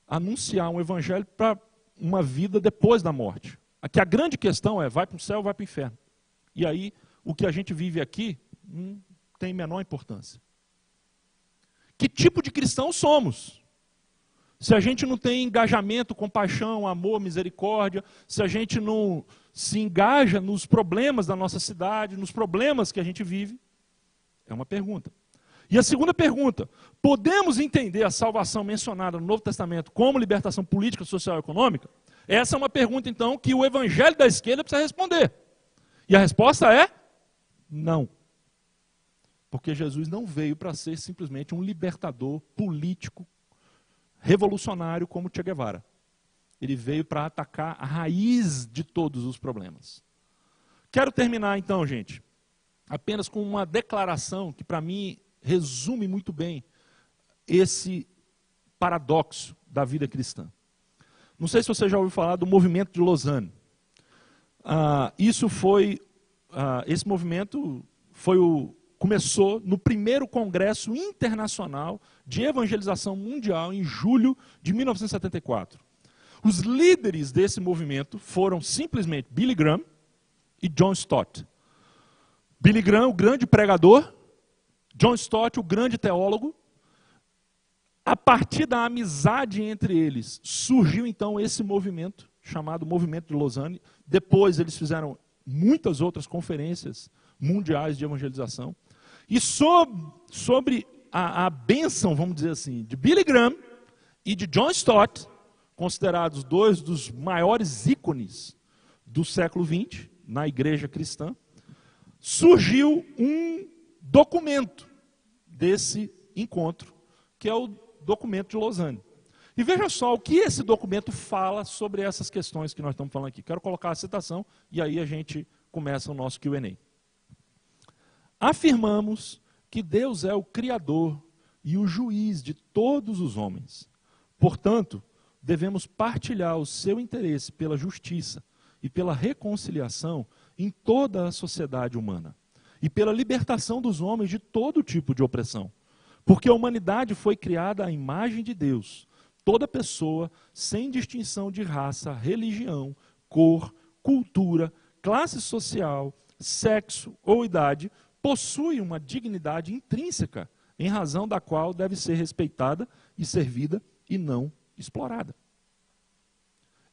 anunciar um evangelho para uma vida depois da morte. Aqui a grande questão é, vai para o céu ou vai para o inferno? E aí, o que a gente vive aqui não tem menor importância. Que tipo de cristão somos? Se a gente não tem engajamento, compaixão, amor, misericórdia, se a gente não se engaja nos problemas da nossa cidade, nos problemas que a gente vive, é uma pergunta. E a segunda pergunta, podemos entender a salvação mencionada no Novo Testamento como libertação política, social e econômica? Essa é uma pergunta, então, que o evangelho da esquerda precisa responder. E a resposta é não. Porque Jesus não veio para ser simplesmente um libertador político, revolucionário como Che Guevara. Ele veio para atacar a raiz de todos os problemas. Quero terminar então, gente, apenas com uma declaração que para mim resume muito bem esse paradoxo da vida cristã. Não sei se você já ouviu falar do movimento de Lausanne. Esse movimento começou no primeiro Congresso Internacional de Evangelização Mundial em julho de 1974. Os líderes desse movimento foram simplesmente Billy Graham e John Stott. Billy Graham, o grande pregador, John Stott, o grande teólogo. A partir da amizade entre eles, surgiu então esse movimento, chamado Movimento de Lausanne. Depois eles fizeram muitas outras conferências mundiais de evangelização. E sobre a bênção, vamos dizer assim, de Billy Graham e de John Stott, considerados dois dos maiores ícones do século XX, na igreja cristã, surgiu um documento desse encontro, que é o documento de Lausanne. E veja só o que esse documento fala sobre essas questões que nós estamos falando aqui. Quero colocar a citação e aí a gente começa o nosso Q&A. Afirmamos que Deus é o Criador e o juiz de todos os homens. Portanto, devemos partilhar o seu interesse pela justiça e pela reconciliação em toda a sociedade humana e pela libertação dos homens de todo tipo de opressão. Porque a humanidade foi criada à imagem de Deus. Toda pessoa, sem distinção de raça, religião, cor, cultura, classe social, sexo ou idade, possui uma dignidade intrínseca, em razão da qual deve ser respeitada e servida e não explorada.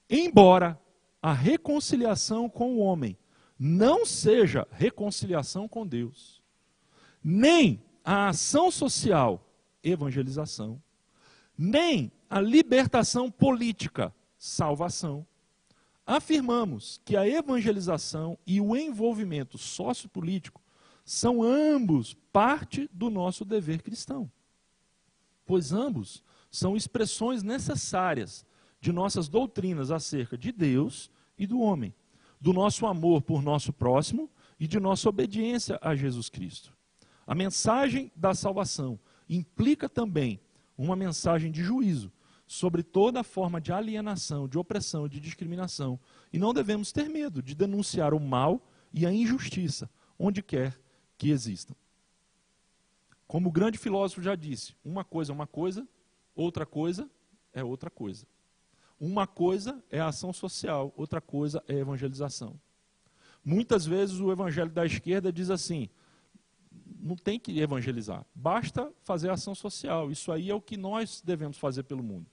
embora a reconciliação com o homem não seja reconciliação com Deus, nem a ação social, evangelização, nem a libertação política, salvação, afirmamos que a evangelização e o envolvimento sociopolítico são ambos parte do nosso dever cristão, pois ambos são expressões necessárias de nossas doutrinas acerca de Deus e do homem, do nosso amor por nosso próximo e de nossa obediência a Jesus Cristo. A mensagem da salvação implica também uma mensagem de juízo sobre toda forma de alienação, de opressão, de discriminação. E não devemos ter medo de denunciar o mal e a injustiça, onde quer que existam. Como o grande filósofo já disse, uma coisa é uma coisa, outra coisa é outra coisa. Uma coisa é a ação social, outra coisa é a evangelização. Muitas vezes o evangelho da esquerda diz assim, não tem que evangelizar, basta fazer ação social, isso aí é o que nós devemos fazer pelo mundo.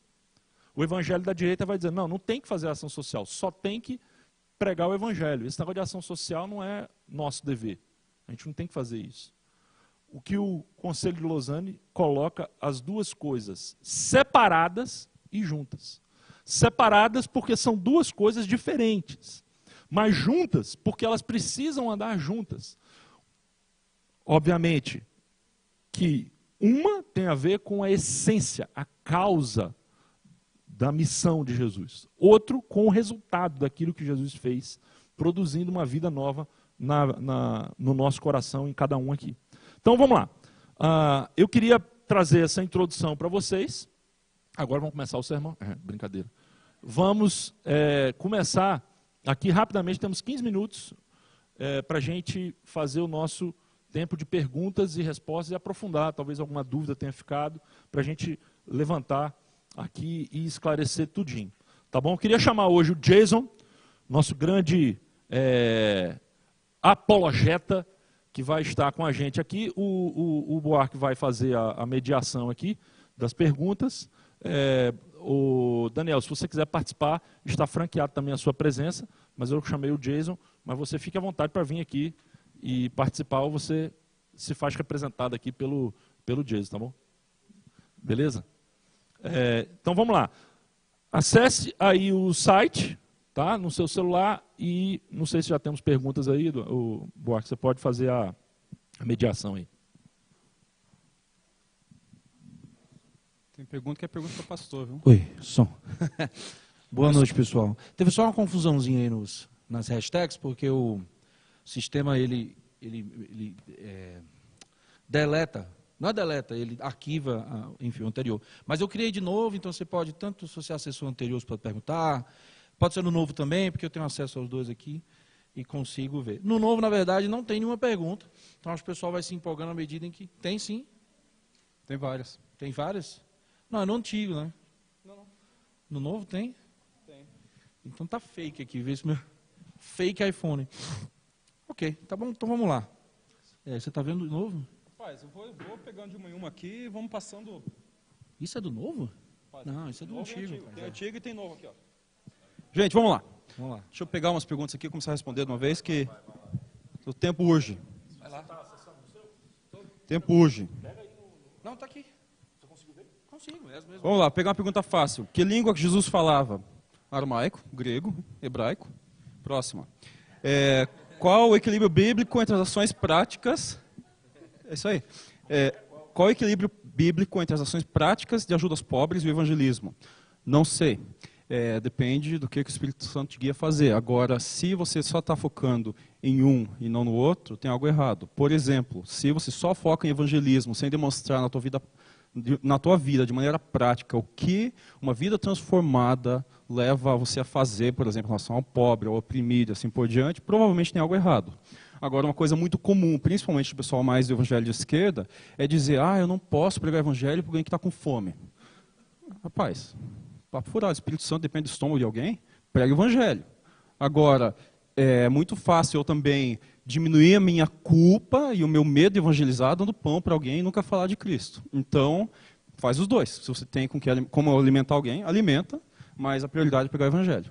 O evangelho da direita vai dizer, não, não tem que fazer ação social, só tem que pregar o evangelho. Esse negócio de ação social não é nosso dever, a gente não tem que fazer isso. O que o Conselho de Lausanne coloca as duas coisas separadas e juntas. Separadas porque são duas coisas diferentes, mas juntas porque elas precisam andar juntas. Obviamente que uma tem a ver com a essência, a causa da missão de Jesus. Outro com o resultado daquilo que Jesus fez, produzindo uma vida nova no nosso coração, em cada um aqui. Então vamos lá. Eu queria trazer essa introdução para vocês. Agora vamos começar o sermão. Brincadeira. Vamos começar aqui rapidamente, temos 15 minutos para a gente fazer o nosso tempo de perguntas e respostas e aprofundar, talvez alguma dúvida tenha ficado, para a gente levantar aqui e esclarecer tudinho. Tá bom? Eu queria chamar hoje o Jason, nosso grande apologeta, que vai estar com a gente aqui. O Buarque vai fazer a mediação aqui das perguntas. O Daniel, se você quiser participar, está franqueado também a sua presença, mas eu chamei o Jason, mas você fique à vontade para vir aqui e participar, ou você se faz representado aqui pelo Jason, tá bom? Beleza? Então vamos lá. Acesse aí o site, tá, no seu celular, e não sei se já temos perguntas aí, o Buarque, você pode fazer a mediação aí. Tem pergunta que é pergunta para o pastor, viu? Oi, som. Boa noite, pessoal. Teve só uma confusãozinha aí nas hashtags, porque o sistema, ele deleta, não é deleta, ele arquiva, enfim, o anterior. Mas eu criei de novo, então você pode, tanto se você acessou o anterior, você pode perguntar, pode ser no novo também, porque eu tenho acesso aos dois aqui e consigo ver. No novo, na verdade, não tem nenhuma pergunta, então acho que o pessoal vai se empolgando à medida em que... Tem sim? Tem várias. Tem várias? Não, é no antigo, né? Não. No novo tem? Tem. Então tá fake aqui, vê se meu... Fake iPhone. Ok, tá bom, então vamos lá. Você tá vendo de novo? Rapaz, eu vou pegando de uma em uma aqui e vamos passando... Isso é do novo? Rapaz, Não, isso é do novo e antigo. Tem antigo e tem novo aqui, ó. Gente, vamos lá. Vamos lá. Deixa eu pegar umas perguntas aqui e começar a responder de uma vez, que o tempo urge. Vai lá. O tempo urge. Não, tá aqui. Você conseguiu ver? Consigo, é as mesmas. Vamos lá, pegar uma pergunta fácil. Que língua que Jesus falava? Aramaico, grego, hebraico. Próxima. Qual o equilíbrio bíblico entre as ações práticas... É isso aí. Qual o equilíbrio bíblico entre as ações práticas de ajuda aos pobres e o evangelismo? Não sei. Depende do que o Espírito Santo te guia a fazer. Agora, se você só está focando em um e não no outro, tem algo errado. Por exemplo, se você só foca em evangelismo sem demonstrar na tua vida de maneira prática o que uma vida transformada leva você a fazer, por exemplo, em relação ao pobre, ao oprimido, assim por diante, provavelmente tem algo errado. Agora, uma coisa muito comum, principalmente do pessoal mais do evangelho de esquerda, é dizer, eu não posso pregar o evangelho para alguém que está com fome. Rapaz, papo furado, o Espírito Santo depende do estômago de alguém, prega o evangelho. Agora, é muito fácil eu também diminuir a minha culpa e o meu medo de evangelizar dando pão para alguém e nunca falar de Cristo. Então, faz os dois. Se você tem como alimentar alguém, alimenta, mas a prioridade é pregar o evangelho.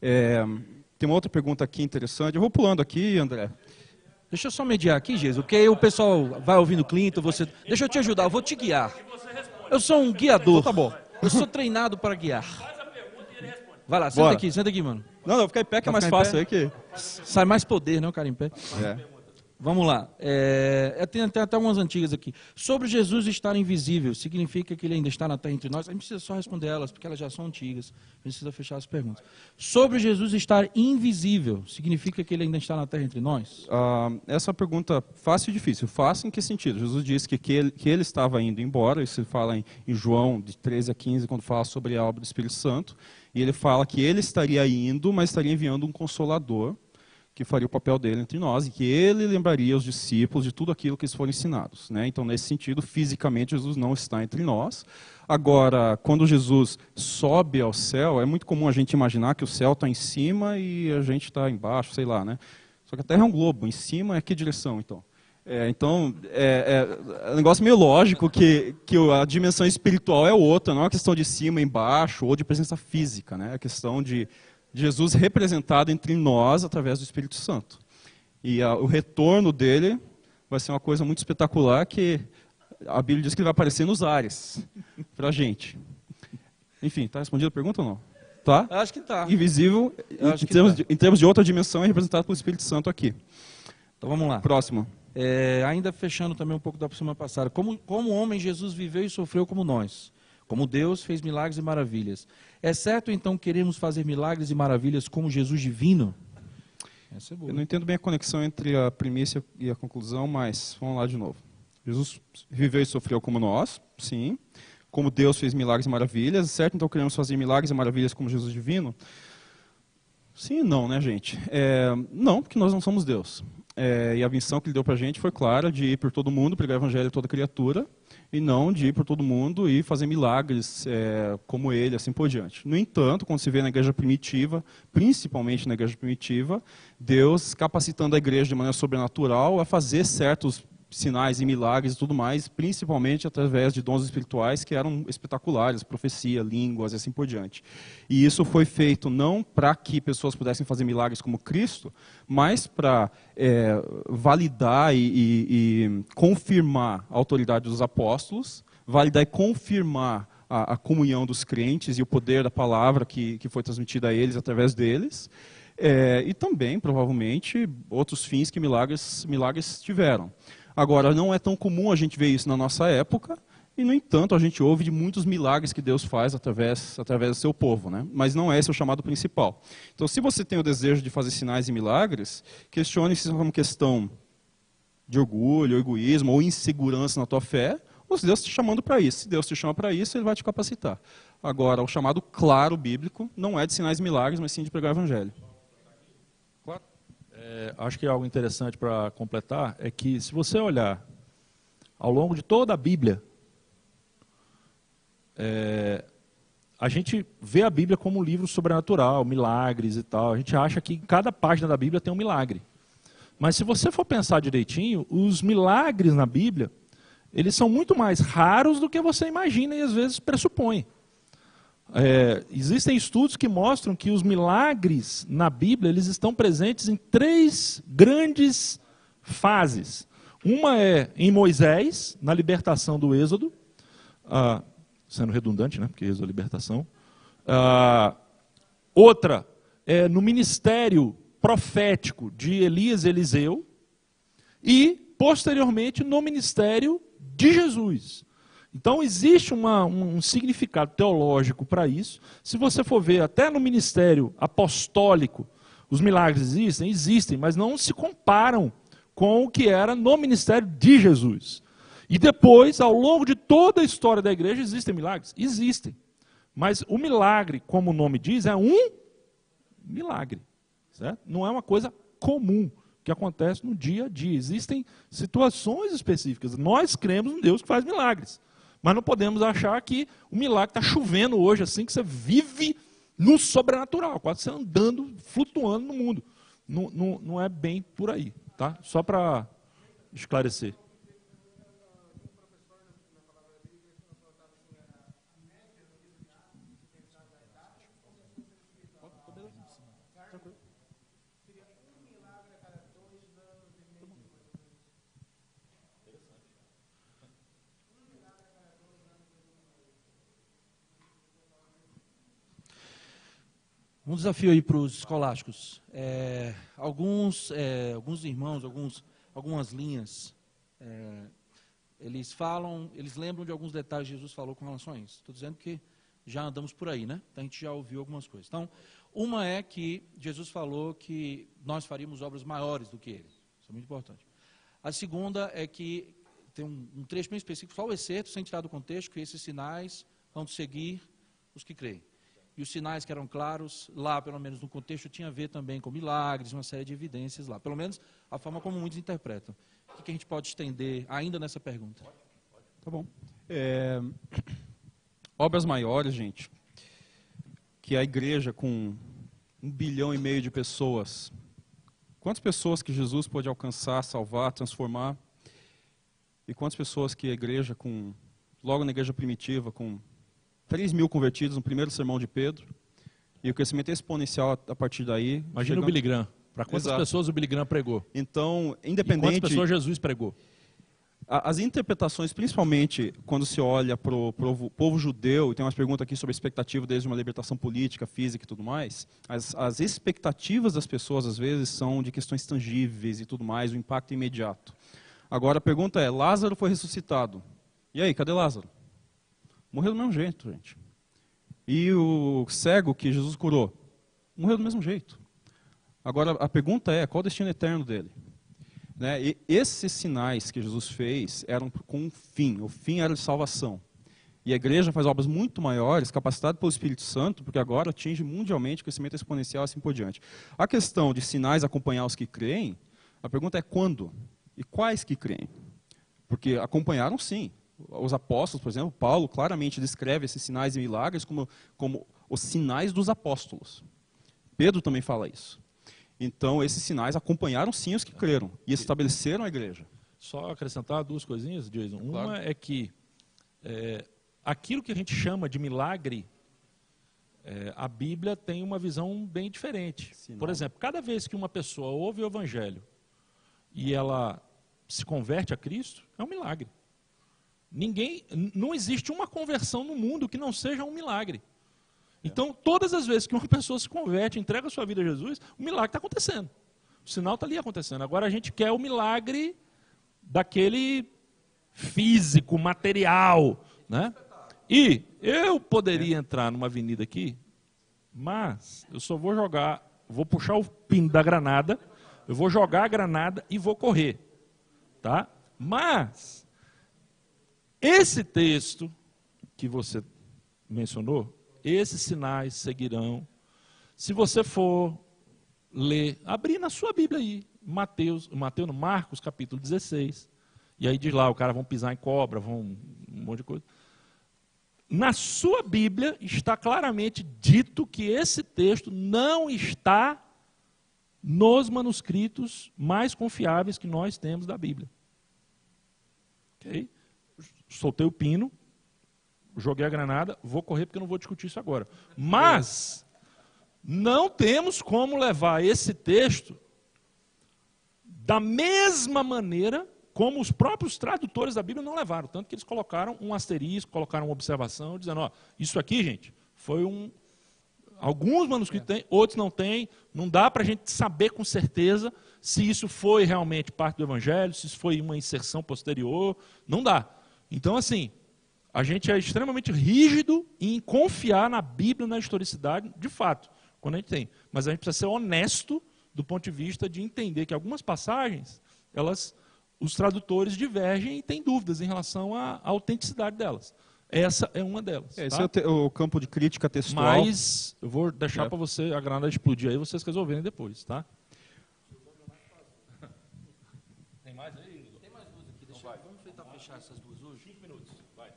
Tem uma outra pergunta aqui interessante. Eu vou pulando aqui, André. Deixa eu só mediar aqui, Jesus, porque aí o pessoal vai ouvindo o Clinton, você... Deixa eu te ajudar, eu vou te guiar. Eu sou um guiador. Então tá bom. Eu sou treinado para guiar. Vai lá, Bora. senta aqui, mano. Não, vou ficar em pé que é Vai mais ficar em fácil pé? aí que... Sai mais poder, não, cara, em pé. Vamos lá. Tem até umas antigas aqui. Sobre Jesus estar invisível, significa que ele ainda está na terra entre nós? A gente precisa só responder elas, porque elas já são antigas. A gente precisa fechar as perguntas. Sobre Jesus estar invisível, significa que ele ainda está na terra entre nós? Essa é uma pergunta fácil e difícil. Fácil em que sentido? Jesus disse que ele estava indo embora, isso ele fala em João, de 13 a 15, quando fala sobre a obra do Espírito Santo. E ele fala que ele estaria indo, mas estaria enviando um Consolador, que faria o papel dele entre nós, e que ele lembraria os discípulos de tudo aquilo que eles foram ensinados, né? Então, nesse sentido, fisicamente, Jesus não está entre nós. Agora, quando Jesus sobe ao céu, é muito comum a gente imaginar que o céu está em cima e a gente está embaixo, sei lá, né? Só que a Terra é um globo, em cima é que direção, então? É um negócio meio lógico que a dimensão espiritual é outra, não é uma questão de cima, embaixo, ou de presença física, né? É a questão de Jesus representado entre nós através do Espírito Santo. E o retorno dele vai ser uma coisa muito espetacular, que a Bíblia diz que ele vai aparecer nos ares para a gente. Enfim, está respondida a pergunta ou não? Tá? Acho que tá. Invisível, em termos de outra dimensão, é representado pelo Espírito Santo aqui. Então vamos lá. Próximo. Ainda fechando também um pouco da semana passada. Como homem, Jesus viveu e sofreu como nós. Como Deus fez milagres e maravilhas. É certo, então, queremos fazer milagres e maravilhas como Jesus divino? Essa é boa. Eu não entendo bem a conexão entre a premissa e a conclusão, mas vamos lá de novo. Jesus viveu e sofreu como nós, sim. Como Deus fez milagres e maravilhas. É certo, então, queremos fazer milagres e maravilhas como Jesus divino? Sim e não, né, gente? Não, porque nós não somos Deus. E a missão que ele deu para a gente foi clara, de ir por todo mundo, pregar o evangelho a toda criatura, e não de ir por todo mundo e fazer milagres como ele, assim por diante. No entanto, quando se vê na igreja primitiva, principalmente na igreja primitiva, Deus capacitando a igreja de maneira sobrenatural a fazer certos sinais e milagres e tudo mais, principalmente através de dons espirituais que eram espetaculares, profecia, línguas e assim por diante. E isso foi feito não para que pessoas pudessem fazer milagres como Cristo, mas para validar e confirmar a autoridade dos apóstolos, validar e confirmar a comunhão dos crentes e o poder da palavra que foi transmitida a eles através deles, e também, provavelmente, outros fins que milagres tiveram. Agora, não é tão comum a gente ver isso na nossa época, e, no entanto, a gente ouve de muitos milagres que Deus faz através do seu povo, né? Mas não é esse o chamado principal. Então, se você tem o desejo de fazer sinais e milagres, questione se isso é uma questão de orgulho, egoísmo ou insegurança na tua fé, ou se Deus está te chamando para isso. Se Deus te chama para isso, Ele vai te capacitar. Agora, o chamado claro bíblico não é de sinais e milagres, mas sim de pregar o evangelho. Acho que algo interessante para completar é que, se você olhar ao longo de toda a Bíblia, a gente vê a Bíblia como um livro sobrenatural, milagres e tal. A gente acha que cada página da Bíblia tem um milagre. Mas se você for pensar direitinho, os milagres na Bíblia, eles são muito mais raros do que você imagina e às vezes pressupõe. Existem estudos que mostram que os milagres na Bíblia eles estão presentes em 3 grandes fases. Uma é em Moisés, na libertação do Êxodo, sendo redundante, né, porque Êxodo é libertação. Outra é no ministério profético de Elias e Eliseu, e, posteriormente, no ministério de Jesus. Então, existe um significado teológico para isso. Se você for ver, até no ministério apostólico, os milagres existem, mas não se comparam com o que era no ministério de Jesus. E depois, ao longo de toda a história da igreja, existem milagres? Existem. Mas o milagre, como o nome diz, é um milagre. Certo? Não é uma coisa comum que acontece no dia a dia. Existem situações específicas. Nós cremos em Deus que faz milagres. Mas não podemos achar que o milagre está chovendo hoje, assim, que você vive no sobrenatural, quase você andando, flutuando no mundo. Não é bem por aí, tá? Só para esclarecer. Um desafio aí para os escolásticos. Alguns irmãos, algumas linhas, eles lembram de alguns detalhes que Jesus falou com relação a isso. Estou dizendo que já andamos por aí, né? A gente já ouviu algumas coisas. Então, uma é que Jesus falou que nós faríamos obras maiores do que ele. Isso é muito importante. A segunda é que tem um trecho bem específico, só o excerto, sem tirar do contexto, que esses sinais vão seguir os que creem. E os sinais que eram claros, lá, pelo menos no contexto, tinha a ver também com milagres, uma série de evidências lá. Pelo menos a forma como muitos interpretam. O que a gente pode estender ainda nessa pergunta? Tá bom. Obras maiores, gente, que a igreja com 1,5 bilhão de pessoas, quantas pessoas que Jesus pôde alcançar, salvar, transformar? E quantas pessoas que a igreja, logo na igreja primitiva, com 3 mil convertidos no primeiro sermão de Pedro, e o crescimento exponencial a partir daí. Imagina o Billy Graham. Para quantas Exato. pessoas o Billy Graham pregou? Então, E independente... quantas pessoas Jesus pregou? As interpretações, principalmente quando se olha para o povo judeu, e tem umas perguntas aqui sobre a expectativa deles de uma libertação política, física e tudo mais, as expectativas das pessoas, às vezes, são de questões tangíveis e tudo mais, o impacto imediato. Agora, a pergunta é, Lázaro foi ressuscitado. E aí, cadê Lázaro? Morreu do mesmo jeito, gente. E o cego que Jesus curou? Morreu do mesmo jeito. Agora, a pergunta é, qual o destino eterno dele? Né? E esses sinais que Jesus fez eram com um fim. O fim era de salvação. E a igreja faz obras muito maiores, capacitada pelo Espírito Santo, porque agora atinge mundialmente o crescimento exponencial e assim por diante. A questão de sinais acompanhar os que creem, a pergunta é quando? E quais que creem? Porque acompanharam sim. Os apóstolos, por exemplo, Paulo claramente descreve esses sinais e milagres como os sinais dos apóstolos. Pedro também fala isso. Então, esses sinais acompanharam sim os que creram e estabeleceram a igreja. Só acrescentar duas coisinhas, Jason. Claro. Uma é que aquilo que a gente chama de milagre, a Bíblia tem uma visão bem diferente. Sinal. Por exemplo, cada vez que uma pessoa ouve o Evangelho e ela se converte a Cristo, é um milagre. Não existe uma conversão no mundo que não seja um milagre. Então, todas as vezes que uma pessoa se converte, entrega a sua vida a Jesus, o milagre está acontecendo. O sinal está ali acontecendo. Agora a gente quer o milagre daquele físico, material. Né? E eu poderia entrar numa avenida aqui, mas eu só vou puxar o pino da granada, eu vou jogar a granada e vou correr. Tá? Mas, esse texto que você mencionou, esses sinais seguirão. Se você for ler, abrir na sua Bíblia aí, Marcos capítulo 16, e aí diz lá, o cara vão pisar em cobra, um monte de coisa. Na sua Bíblia está claramente dito que esse texto não está nos manuscritos mais confiáveis que nós temos da Bíblia. Ok? Soltei o pino, joguei a granada, vou correr porque eu não vou discutir isso agora. Mas não temos como levar esse texto da mesma maneira como os próprios tradutores da Bíblia não levaram. Tanto que eles colocaram um asterisco, colocaram uma observação, dizendo, ó, isso aqui, gente, foi alguns manuscritos têm, outros não têm, não dá para a gente saber com certeza se isso foi realmente parte do Evangelho, se isso foi uma inserção posterior, não dá. Então, assim, a gente é extremamente rígido em confiar na Bíblia, na historicidade, de fato, quando a gente tem. Mas a gente precisa ser honesto do ponto de vista de entender que algumas passagens, os tradutores divergem e têm dúvidas em relação à autenticidade delas. Essa é uma delas. Esse tá? é o campo de crítica textual. Mas eu vou deixar para você, a granada explodir aí, vocês resolverem depois, tá? Tem mais aí? Tem mais duas aqui, vamos tentar fechar essas duas hoje? 5 minutos, vai.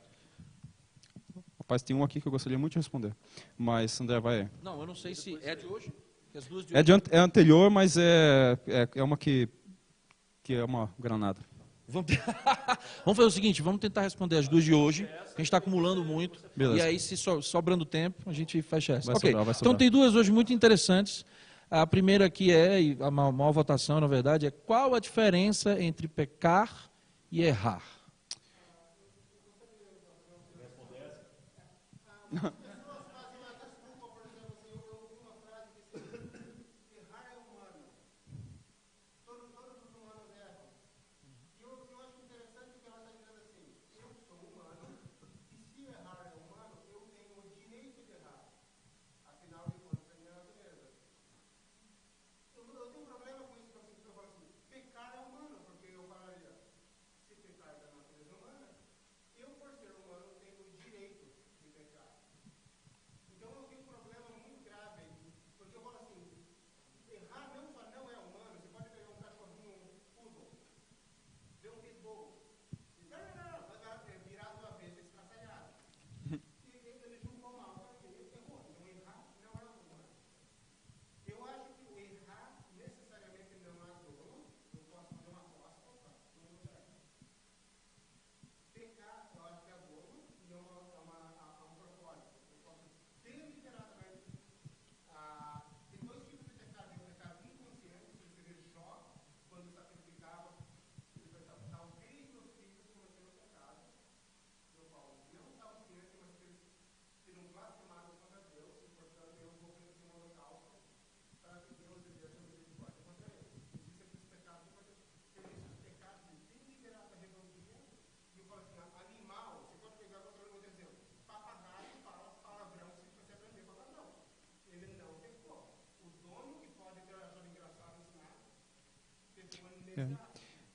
Rapaz, tem um aqui que eu gostaria muito de responder. Mas, André, vai. Não, eu não sei se é de hoje. As duas de hoje. É anterior, mas é uma que é uma granada. Vamos fazer o seguinte, vamos tentar responder as duas de hoje, a gente está acumulando muito, Beleza. e aí se sobrando tempo, a gente fecha essa. Vai sobrar. Então tem duas hoje muito interessantes. A primeira aqui e a maior votação, na verdade, é qual a diferença entre pecar e errar?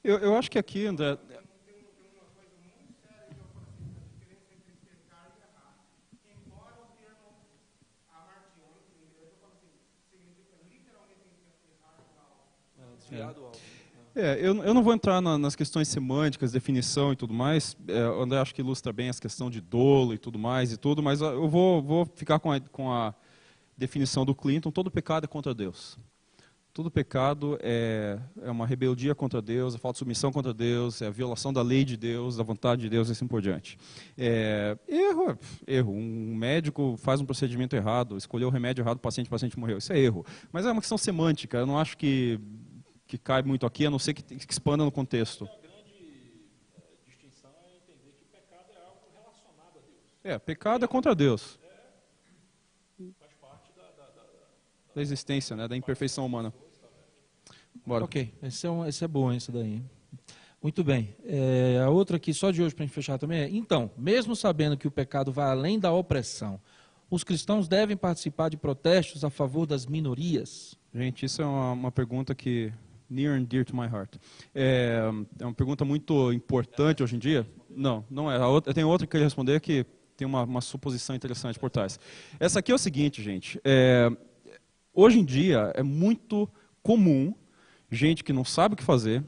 Eu acho que aqui, André... Eu não vou entrar nas questões semânticas, definição e tudo mais. O André acho que ilustra bem essa questão de dolo e tudo mais, mas eu vou ficar com a definição do Clinton. Todo pecado é contra Deus. Todo pecado é uma rebeldia contra Deus, é falta de submissão contra Deus, é a violação da lei de Deus, da vontade de Deus e assim por diante. Erro. Um médico faz um procedimento errado, escolheu o remédio errado, o paciente morreu. Isso é erro. Mas é uma questão semântica, eu não acho que cai muito aqui, a não ser que expanda no contexto. A grande distinção é entender que o pecado é algo relacionado a Deus. Pecado é contra Deus. Faz parte Da existência, né, da imperfeição humana. Bora. Ok, esse é bom, esse daí. Muito bem. A outra aqui, só de hoje para a gente fechar também, então, mesmo sabendo que o pecado vai além da opressão, os cristãos devem participar de protestos a favor das minorias? Gente, isso é uma pergunta que near and dear to my heart. É uma pergunta muito importante hoje em dia? Não é. Eu tenho outra que eu queria responder que tem uma suposição interessante por trás. Essa aqui é o seguinte, gente. Hoje em dia é muito comum gente que não sabe o que fazer,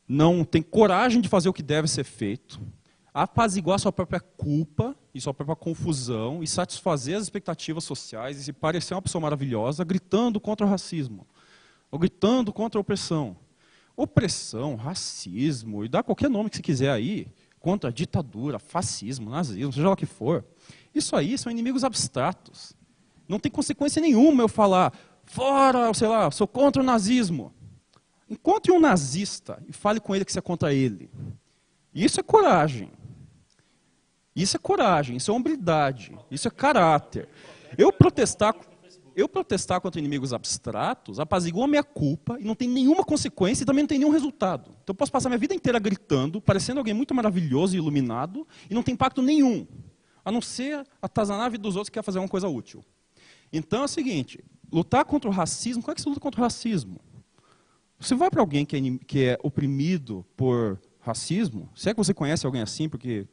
não tem coragem de fazer o que deve ser feito, apaziguar sua própria culpa e sua própria confusão e satisfazer as expectativas sociais e se parecer uma pessoa maravilhosa gritando contra o racismo, ou gritando contra a opressão. Opressão, racismo, e dá qualquer nome que você quiser aí, contra a ditadura, fascismo, nazismo, seja lá o que for. Isso aí são inimigos abstratos. Não tem consequência nenhuma eu falar, fora, sei lá, sou contra o nazismo. Encontre um nazista e fale com ele que você é contra ele. Isso é coragem. Isso é coragem, isso é hombridade, isso é caráter. Eu protestar contra inimigos abstratos apazigua a minha culpa e não tem nenhuma consequência e também não tem nenhum resultado. Então eu posso passar minha vida inteira gritando, parecendo alguém muito maravilhoso e iluminado, e não tem impacto nenhum, a não ser atazanar a vida dos outros que quer fazer uma coisa útil. Então é o seguinte, lutar contra o racismo, como é que você luta contra o racismo? Você vai para alguém que é oprimido por racismo, se é que você conhece alguém assim, porque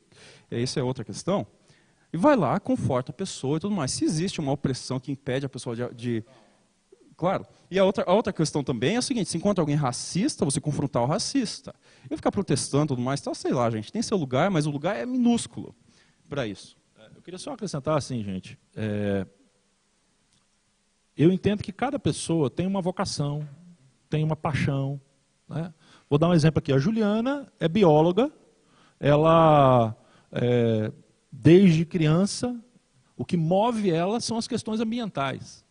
essa é outra questão, e vai lá, conforta a pessoa e tudo mais. Se existe uma opressão que impede a pessoa de... Claro. E a outra questão também é a seguinte, se encontra alguém racista, você confrontar o racista. E ficar protestando e tudo mais, então, sei lá, gente, tem seu lugar, mas o lugar é minúsculo para isso. Eu queria só acrescentar assim, gente. Eu entendo que cada pessoa tem uma vocação, tem uma paixão. Né? Vou dar um exemplo aqui. A Juliana é bióloga, ela... desde criança, o que move ela são as questões ambientais.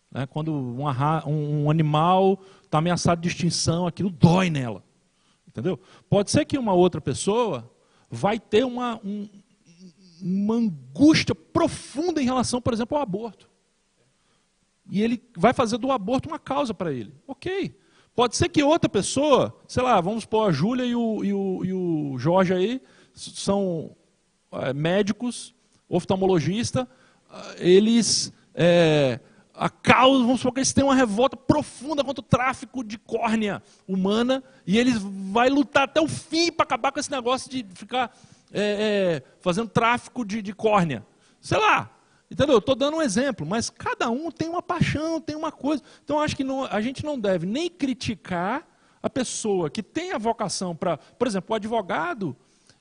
Né? Quando um animal está ameaçado de extinção, aquilo dói nela. Entendeu? Pode ser que uma outra pessoa vai ter uma angústia profunda em relação, por exemplo, ao aborto. E ele vai fazer do aborto uma causa para ele. Ok. Pode ser que outra pessoa, sei lá, vamos pôr a Júlia e o Jorge aí, são... médicos, oftalmologista, eles a causa, vamos supor que eles têm uma revolta profunda contra o tráfico de córnea humana e eles vão lutar até o fim para acabar com esse negócio de ficar fazendo tráfico de córnea. Sei lá, entendeu? Eu estou dando um exemplo, mas cada um tem uma paixão, tem uma coisa. Então acho que a gente não deve nem criticar a pessoa que tem a vocação para, por exemplo, o advogado.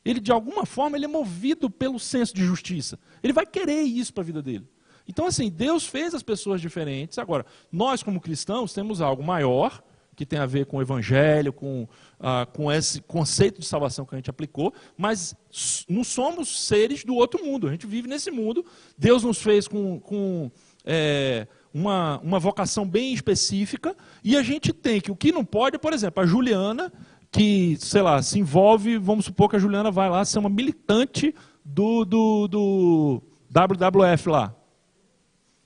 Ele, de alguma forma, ele é movido pelo senso de justiça. Ele vai querer isso para a vida dele. Então, assim, Deus fez as pessoas diferentes. Agora, nós, como cristãos, temos algo maior, que tem a ver com o evangelho, com esse conceito de salvação que a gente aplicou, mas não somos seres do outro mundo. A gente vive nesse mundo. Deus nos fez com uma vocação bem específica, e a gente tem que, o que não pode, por exemplo, a Juliana... que, sei lá, se envolve, vamos supor que a Juliana vai lá ser uma militante do WWF lá.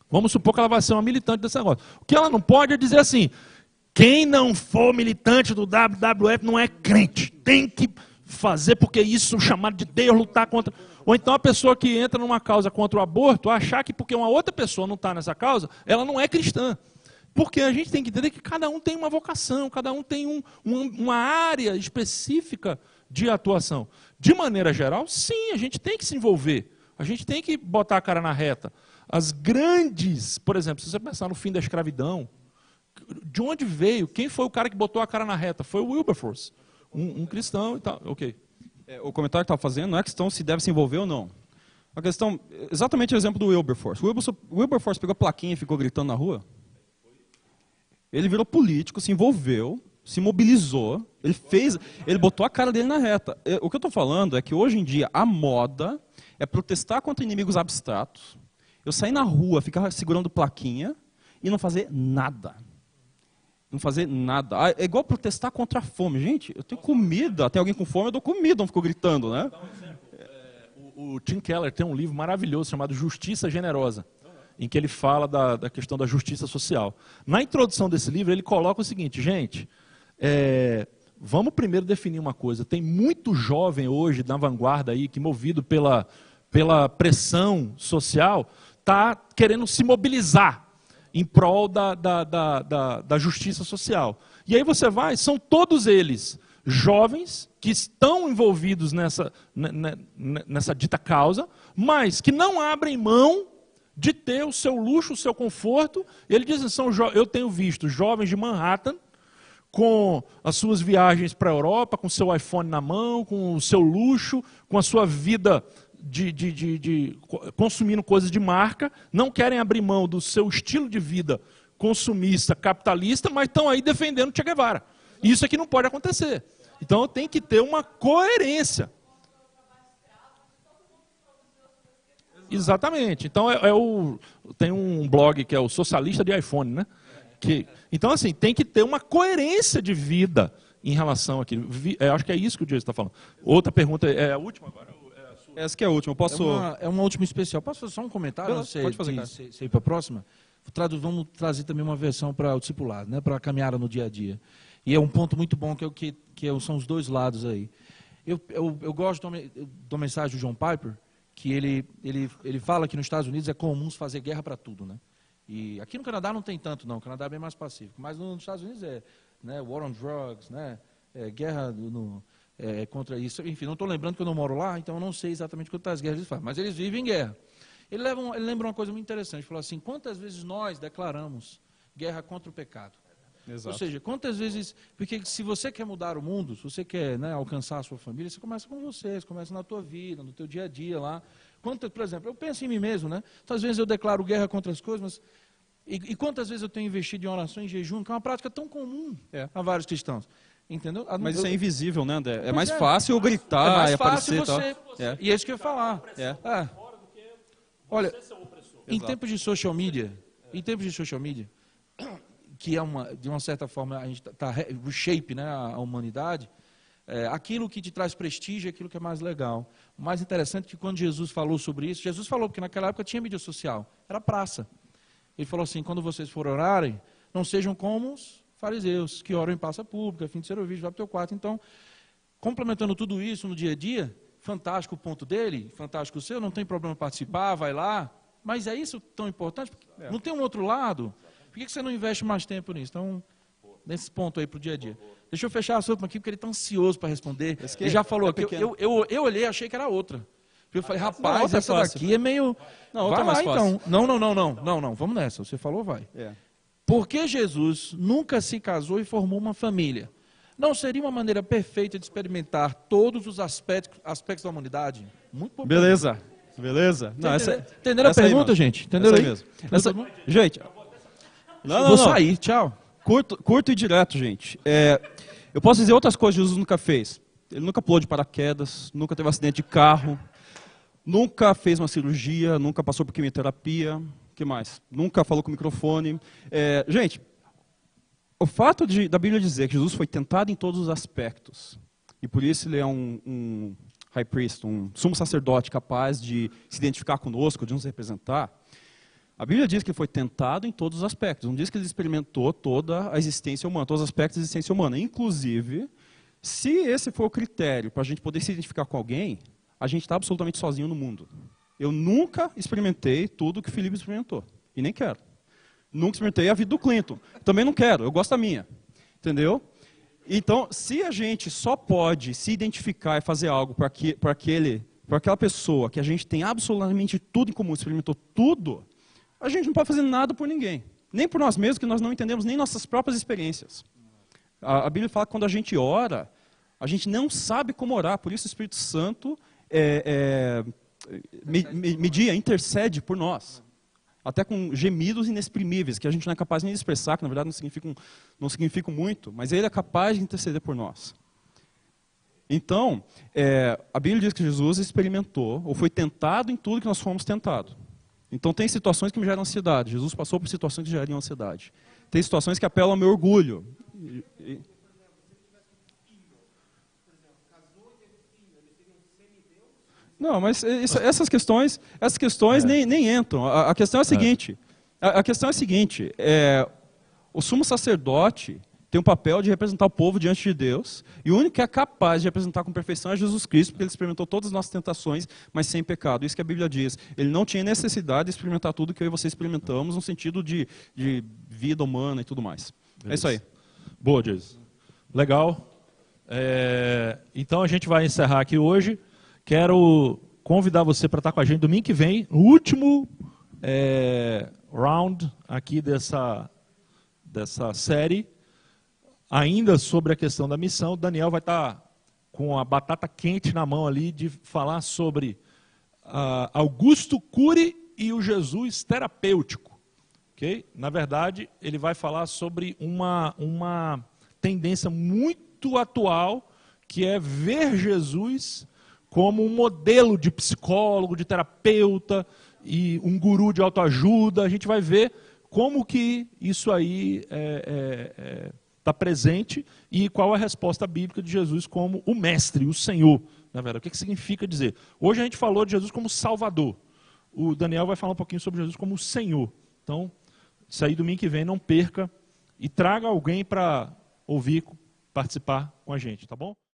Vamos supor que ela vai ser uma militante desse negócio. O que ela não pode é dizer assim, quem não for militante do WWF não é crente, tem que fazer porque isso é chamado de Deus, lutar contra... Ou então a pessoa que entra numa causa contra o aborto, achar que porque uma outra pessoa não está nessa causa, ela não é cristã. Porque a gente tem que entender que cada um tem uma vocação, cada um tem uma área específica de atuação. De maneira geral, sim, a gente tem que se envolver. A gente tem que botar a cara na reta. As grandes, por exemplo, se você pensar no fim da escravidão, de onde veio? Quem foi o cara que botou a cara na reta? Foi o Wilberforce, um cristão e tal. Ok. O comentário que estava fazendo não é questão se deve se envolver ou não. A questão, exatamente o exemplo do Wilberforce. O Wilberforce pegou a plaquinha e ficou gritando na rua. Ele virou político, se envolveu, se mobilizou, ele botou a cara dele na reta. O que eu estou falando é que hoje em dia a moda é protestar contra inimigos abstratos, eu sair na rua, ficar segurando plaquinha e não fazer nada. Não fazer nada. É igual protestar contra a fome. Gente, eu tenho comida, tem alguém com fome, eu dou comida, não fico gritando, né? O Tim Keller tem um livro maravilhoso chamado Justiça Generosa, em que ele fala da questão da justiça social. Na introdução desse livro, ele coloca o seguinte, gente, vamos primeiro definir uma coisa. Tem muito jovem hoje na vanguarda aí, que movido pela pressão social, está querendo se mobilizar em prol da justiça social. E aí você vai, são todos eles jovens que estão envolvidos nessa dita causa, mas que não abrem mão de ter o seu luxo, o seu conforto. Ele diz assim, eu tenho visto jovens de Manhattan com as suas viagens para a Europa, com o seu iPhone na mão, com o seu luxo, com a sua vida consumindo coisas de marca, não querem abrir mão do seu estilo de vida consumista, capitalista, mas estão aí defendendo Che Guevara. Isso aqui não pode acontecer. Então tem que ter uma coerência. Exatamente. Então tem um blog que é o Socialista de iPhone, né? Então assim, tem que ter uma coerência de vida em relação àquilo. Acho que é isso que o Diego está falando. Outra pergunta, é a última agora? Essa que é a última. Eu posso... É uma última especial. Posso fazer só um comentário? Pode fazer, cara. Você ir para a próxima? Vamos trazer também uma versão para o discipulado, né? Para a caminhada no dia a dia. E é um ponto muito bom são os dois lados aí. Eu gosto da mensagem do John Piper, que ele fala que nos Estados Unidos é comum fazer guerra para tudo, né? E aqui no Canadá não tem tanto, não. O Canadá é bem mais pacífico. Mas nos Estados Unidos né, war on drugs, né? Guerra contra isso. Enfim, não estou lembrando que eu não moro lá, então eu não sei exatamente quantas guerras eles fazem. Mas eles vivem em guerra. Ele lembra uma coisa muito interessante. Ele falou assim, quantas vezes nós declaramos guerra contra o pecado? Exato. Ou seja, quantas vezes... Porque se você quer mudar o mundo, se você quer, né, alcançar a sua família, você começa com você começa na tua vida, no teu dia a dia lá. Por exemplo, eu penso em mim mesmo, né? Então, às vezes eu declaro guerra contra as coisas, mas... E quantas vezes eu tenho investido em oração e jejum, que é uma prática tão comum a vários cristãos. Entendeu? Mas isso é invisível, né, André? É mais fácil eu gritar, é mais e fácil aparecer você. E é isso que eu ia falar. Olha, em tempos de social media, que é de uma certa forma a gente está reshape, né, a humanidade, aquilo que te traz prestígio é aquilo que é mais legal. O mais interessante é que quando Jesus falou sobre isso, Jesus falou porque naquela época tinha mídia social, era praça. Ele falou assim, quando vocês forem orarem, não sejam como os fariseus, que oram em praça pública, a fim de ser ouvidos, vai para o teu quarto. Então, complementando tudo isso no dia a dia, fantástico o ponto dele, fantástico o seu, não tem problema participar, vai lá, mas é isso tão importante? Não tem um outro lado? Por que você não investe mais tempo nisso? Então, nesse ponto aí para o dia a dia. Deixa eu fechar a sua aqui, porque ele está ansioso para responder. Ele já falou aqui, eu olhei e achei que era outra. Eu falei, rapaz, essa daqui é meio... Não, vai lá então. Fácil. Não, vamos nessa. Você falou, vai. Por que Jesus nunca se casou e formou uma família? Não seria uma maneira perfeita de experimentar todos os aspectos da humanidade? Muito bom. Beleza. Não, entenderam a pergunta, gente? Entenderam aí? Mesmo. Gente, vou sair, tchau. Curto e direto, gente. Eu posso dizer outras coisas que Jesus nunca fez. Ele nunca pulou de paraquedas, nunca teve um acidente de carro, nunca fez uma cirurgia, nunca passou por quimioterapia. O que mais? Nunca falou com o microfone. Gente, o fato da Bíblia dizer que Jesus foi tentado em todos os aspectos, e por isso ele é um high priest, um sumo sacerdote capaz de se identificar conosco, de nos representar, a Bíblia diz que ele foi tentado em todos os aspectos. Não diz que ele experimentou toda a existência humana, todos os aspectos da existência humana. Inclusive, se esse for o critério para a gente poder se identificar com alguém, a gente está absolutamente sozinho no mundo. Eu nunca experimentei tudo que o Felipe experimentou, e nem quero. Nunca experimentei a vida do Clinton. Também não quero, eu gosto da minha. Entendeu? Então, se a gente só pode se identificar e fazer algo para aquela pessoa que a gente tem absolutamente tudo em comum, experimentou tudo, a gente não pode fazer nada por ninguém. Nem por nós mesmos, que nós não entendemos nem nossas próprias experiências. A Bíblia fala que quando a gente ora, a gente não sabe como orar, por isso o Espírito Santo media, intercede por nós. Até com gemidos inexprimíveis, que a gente não é capaz nem de expressar, que na verdade não significam muito, mas ele é capaz de interceder por nós. Então, a Bíblia diz que Jesus experimentou, ou foi tentado em tudo que nós fomos tentados. Então tem situações que me geram ansiedade, Jesus passou por situações que gerariam ansiedade. Tem situações que apelam ao meu orgulho. Não, mas essas questões nem entram. A questão é a seguinte. A questão é a seguinte. O sumo sacerdote tem um papel de representar o povo diante de Deus, e o único que é capaz de representar com perfeição é Jesus Cristo, porque ele experimentou todas as nossas tentações, mas sem pecado. Isso que a Bíblia diz. Ele não tinha necessidade de experimentar tudo que eu e você experimentamos, no sentido de vida humana e tudo mais. Beleza. É isso aí. Boa, Jesus. Legal. Então a gente vai encerrar aqui hoje. Quero convidar você para estar com a gente domingo que vem, no último round aqui dessa série, ainda sobre a questão da missão. O Daniel vai estar com a batata quente na mão ali de falar sobre Augusto Cury e o Jesus terapêutico. Okay? Na verdade, ele vai falar sobre uma tendência muito atual, que é ver Jesus como um modelo de psicólogo, de terapeuta e um guru de autoajuda. A gente vai ver como que isso aí está presente e qual a resposta bíblica de Jesus como o mestre, o Senhor. Na verdade, o que significa dizer? Hoje a gente falou de Jesus como Salvador. O Daniel vai falar um pouquinho sobre Jesus como o Senhor. Então, isso aí domingo que vem, não perca e traga alguém para ouvir, participar com a gente, tá bom?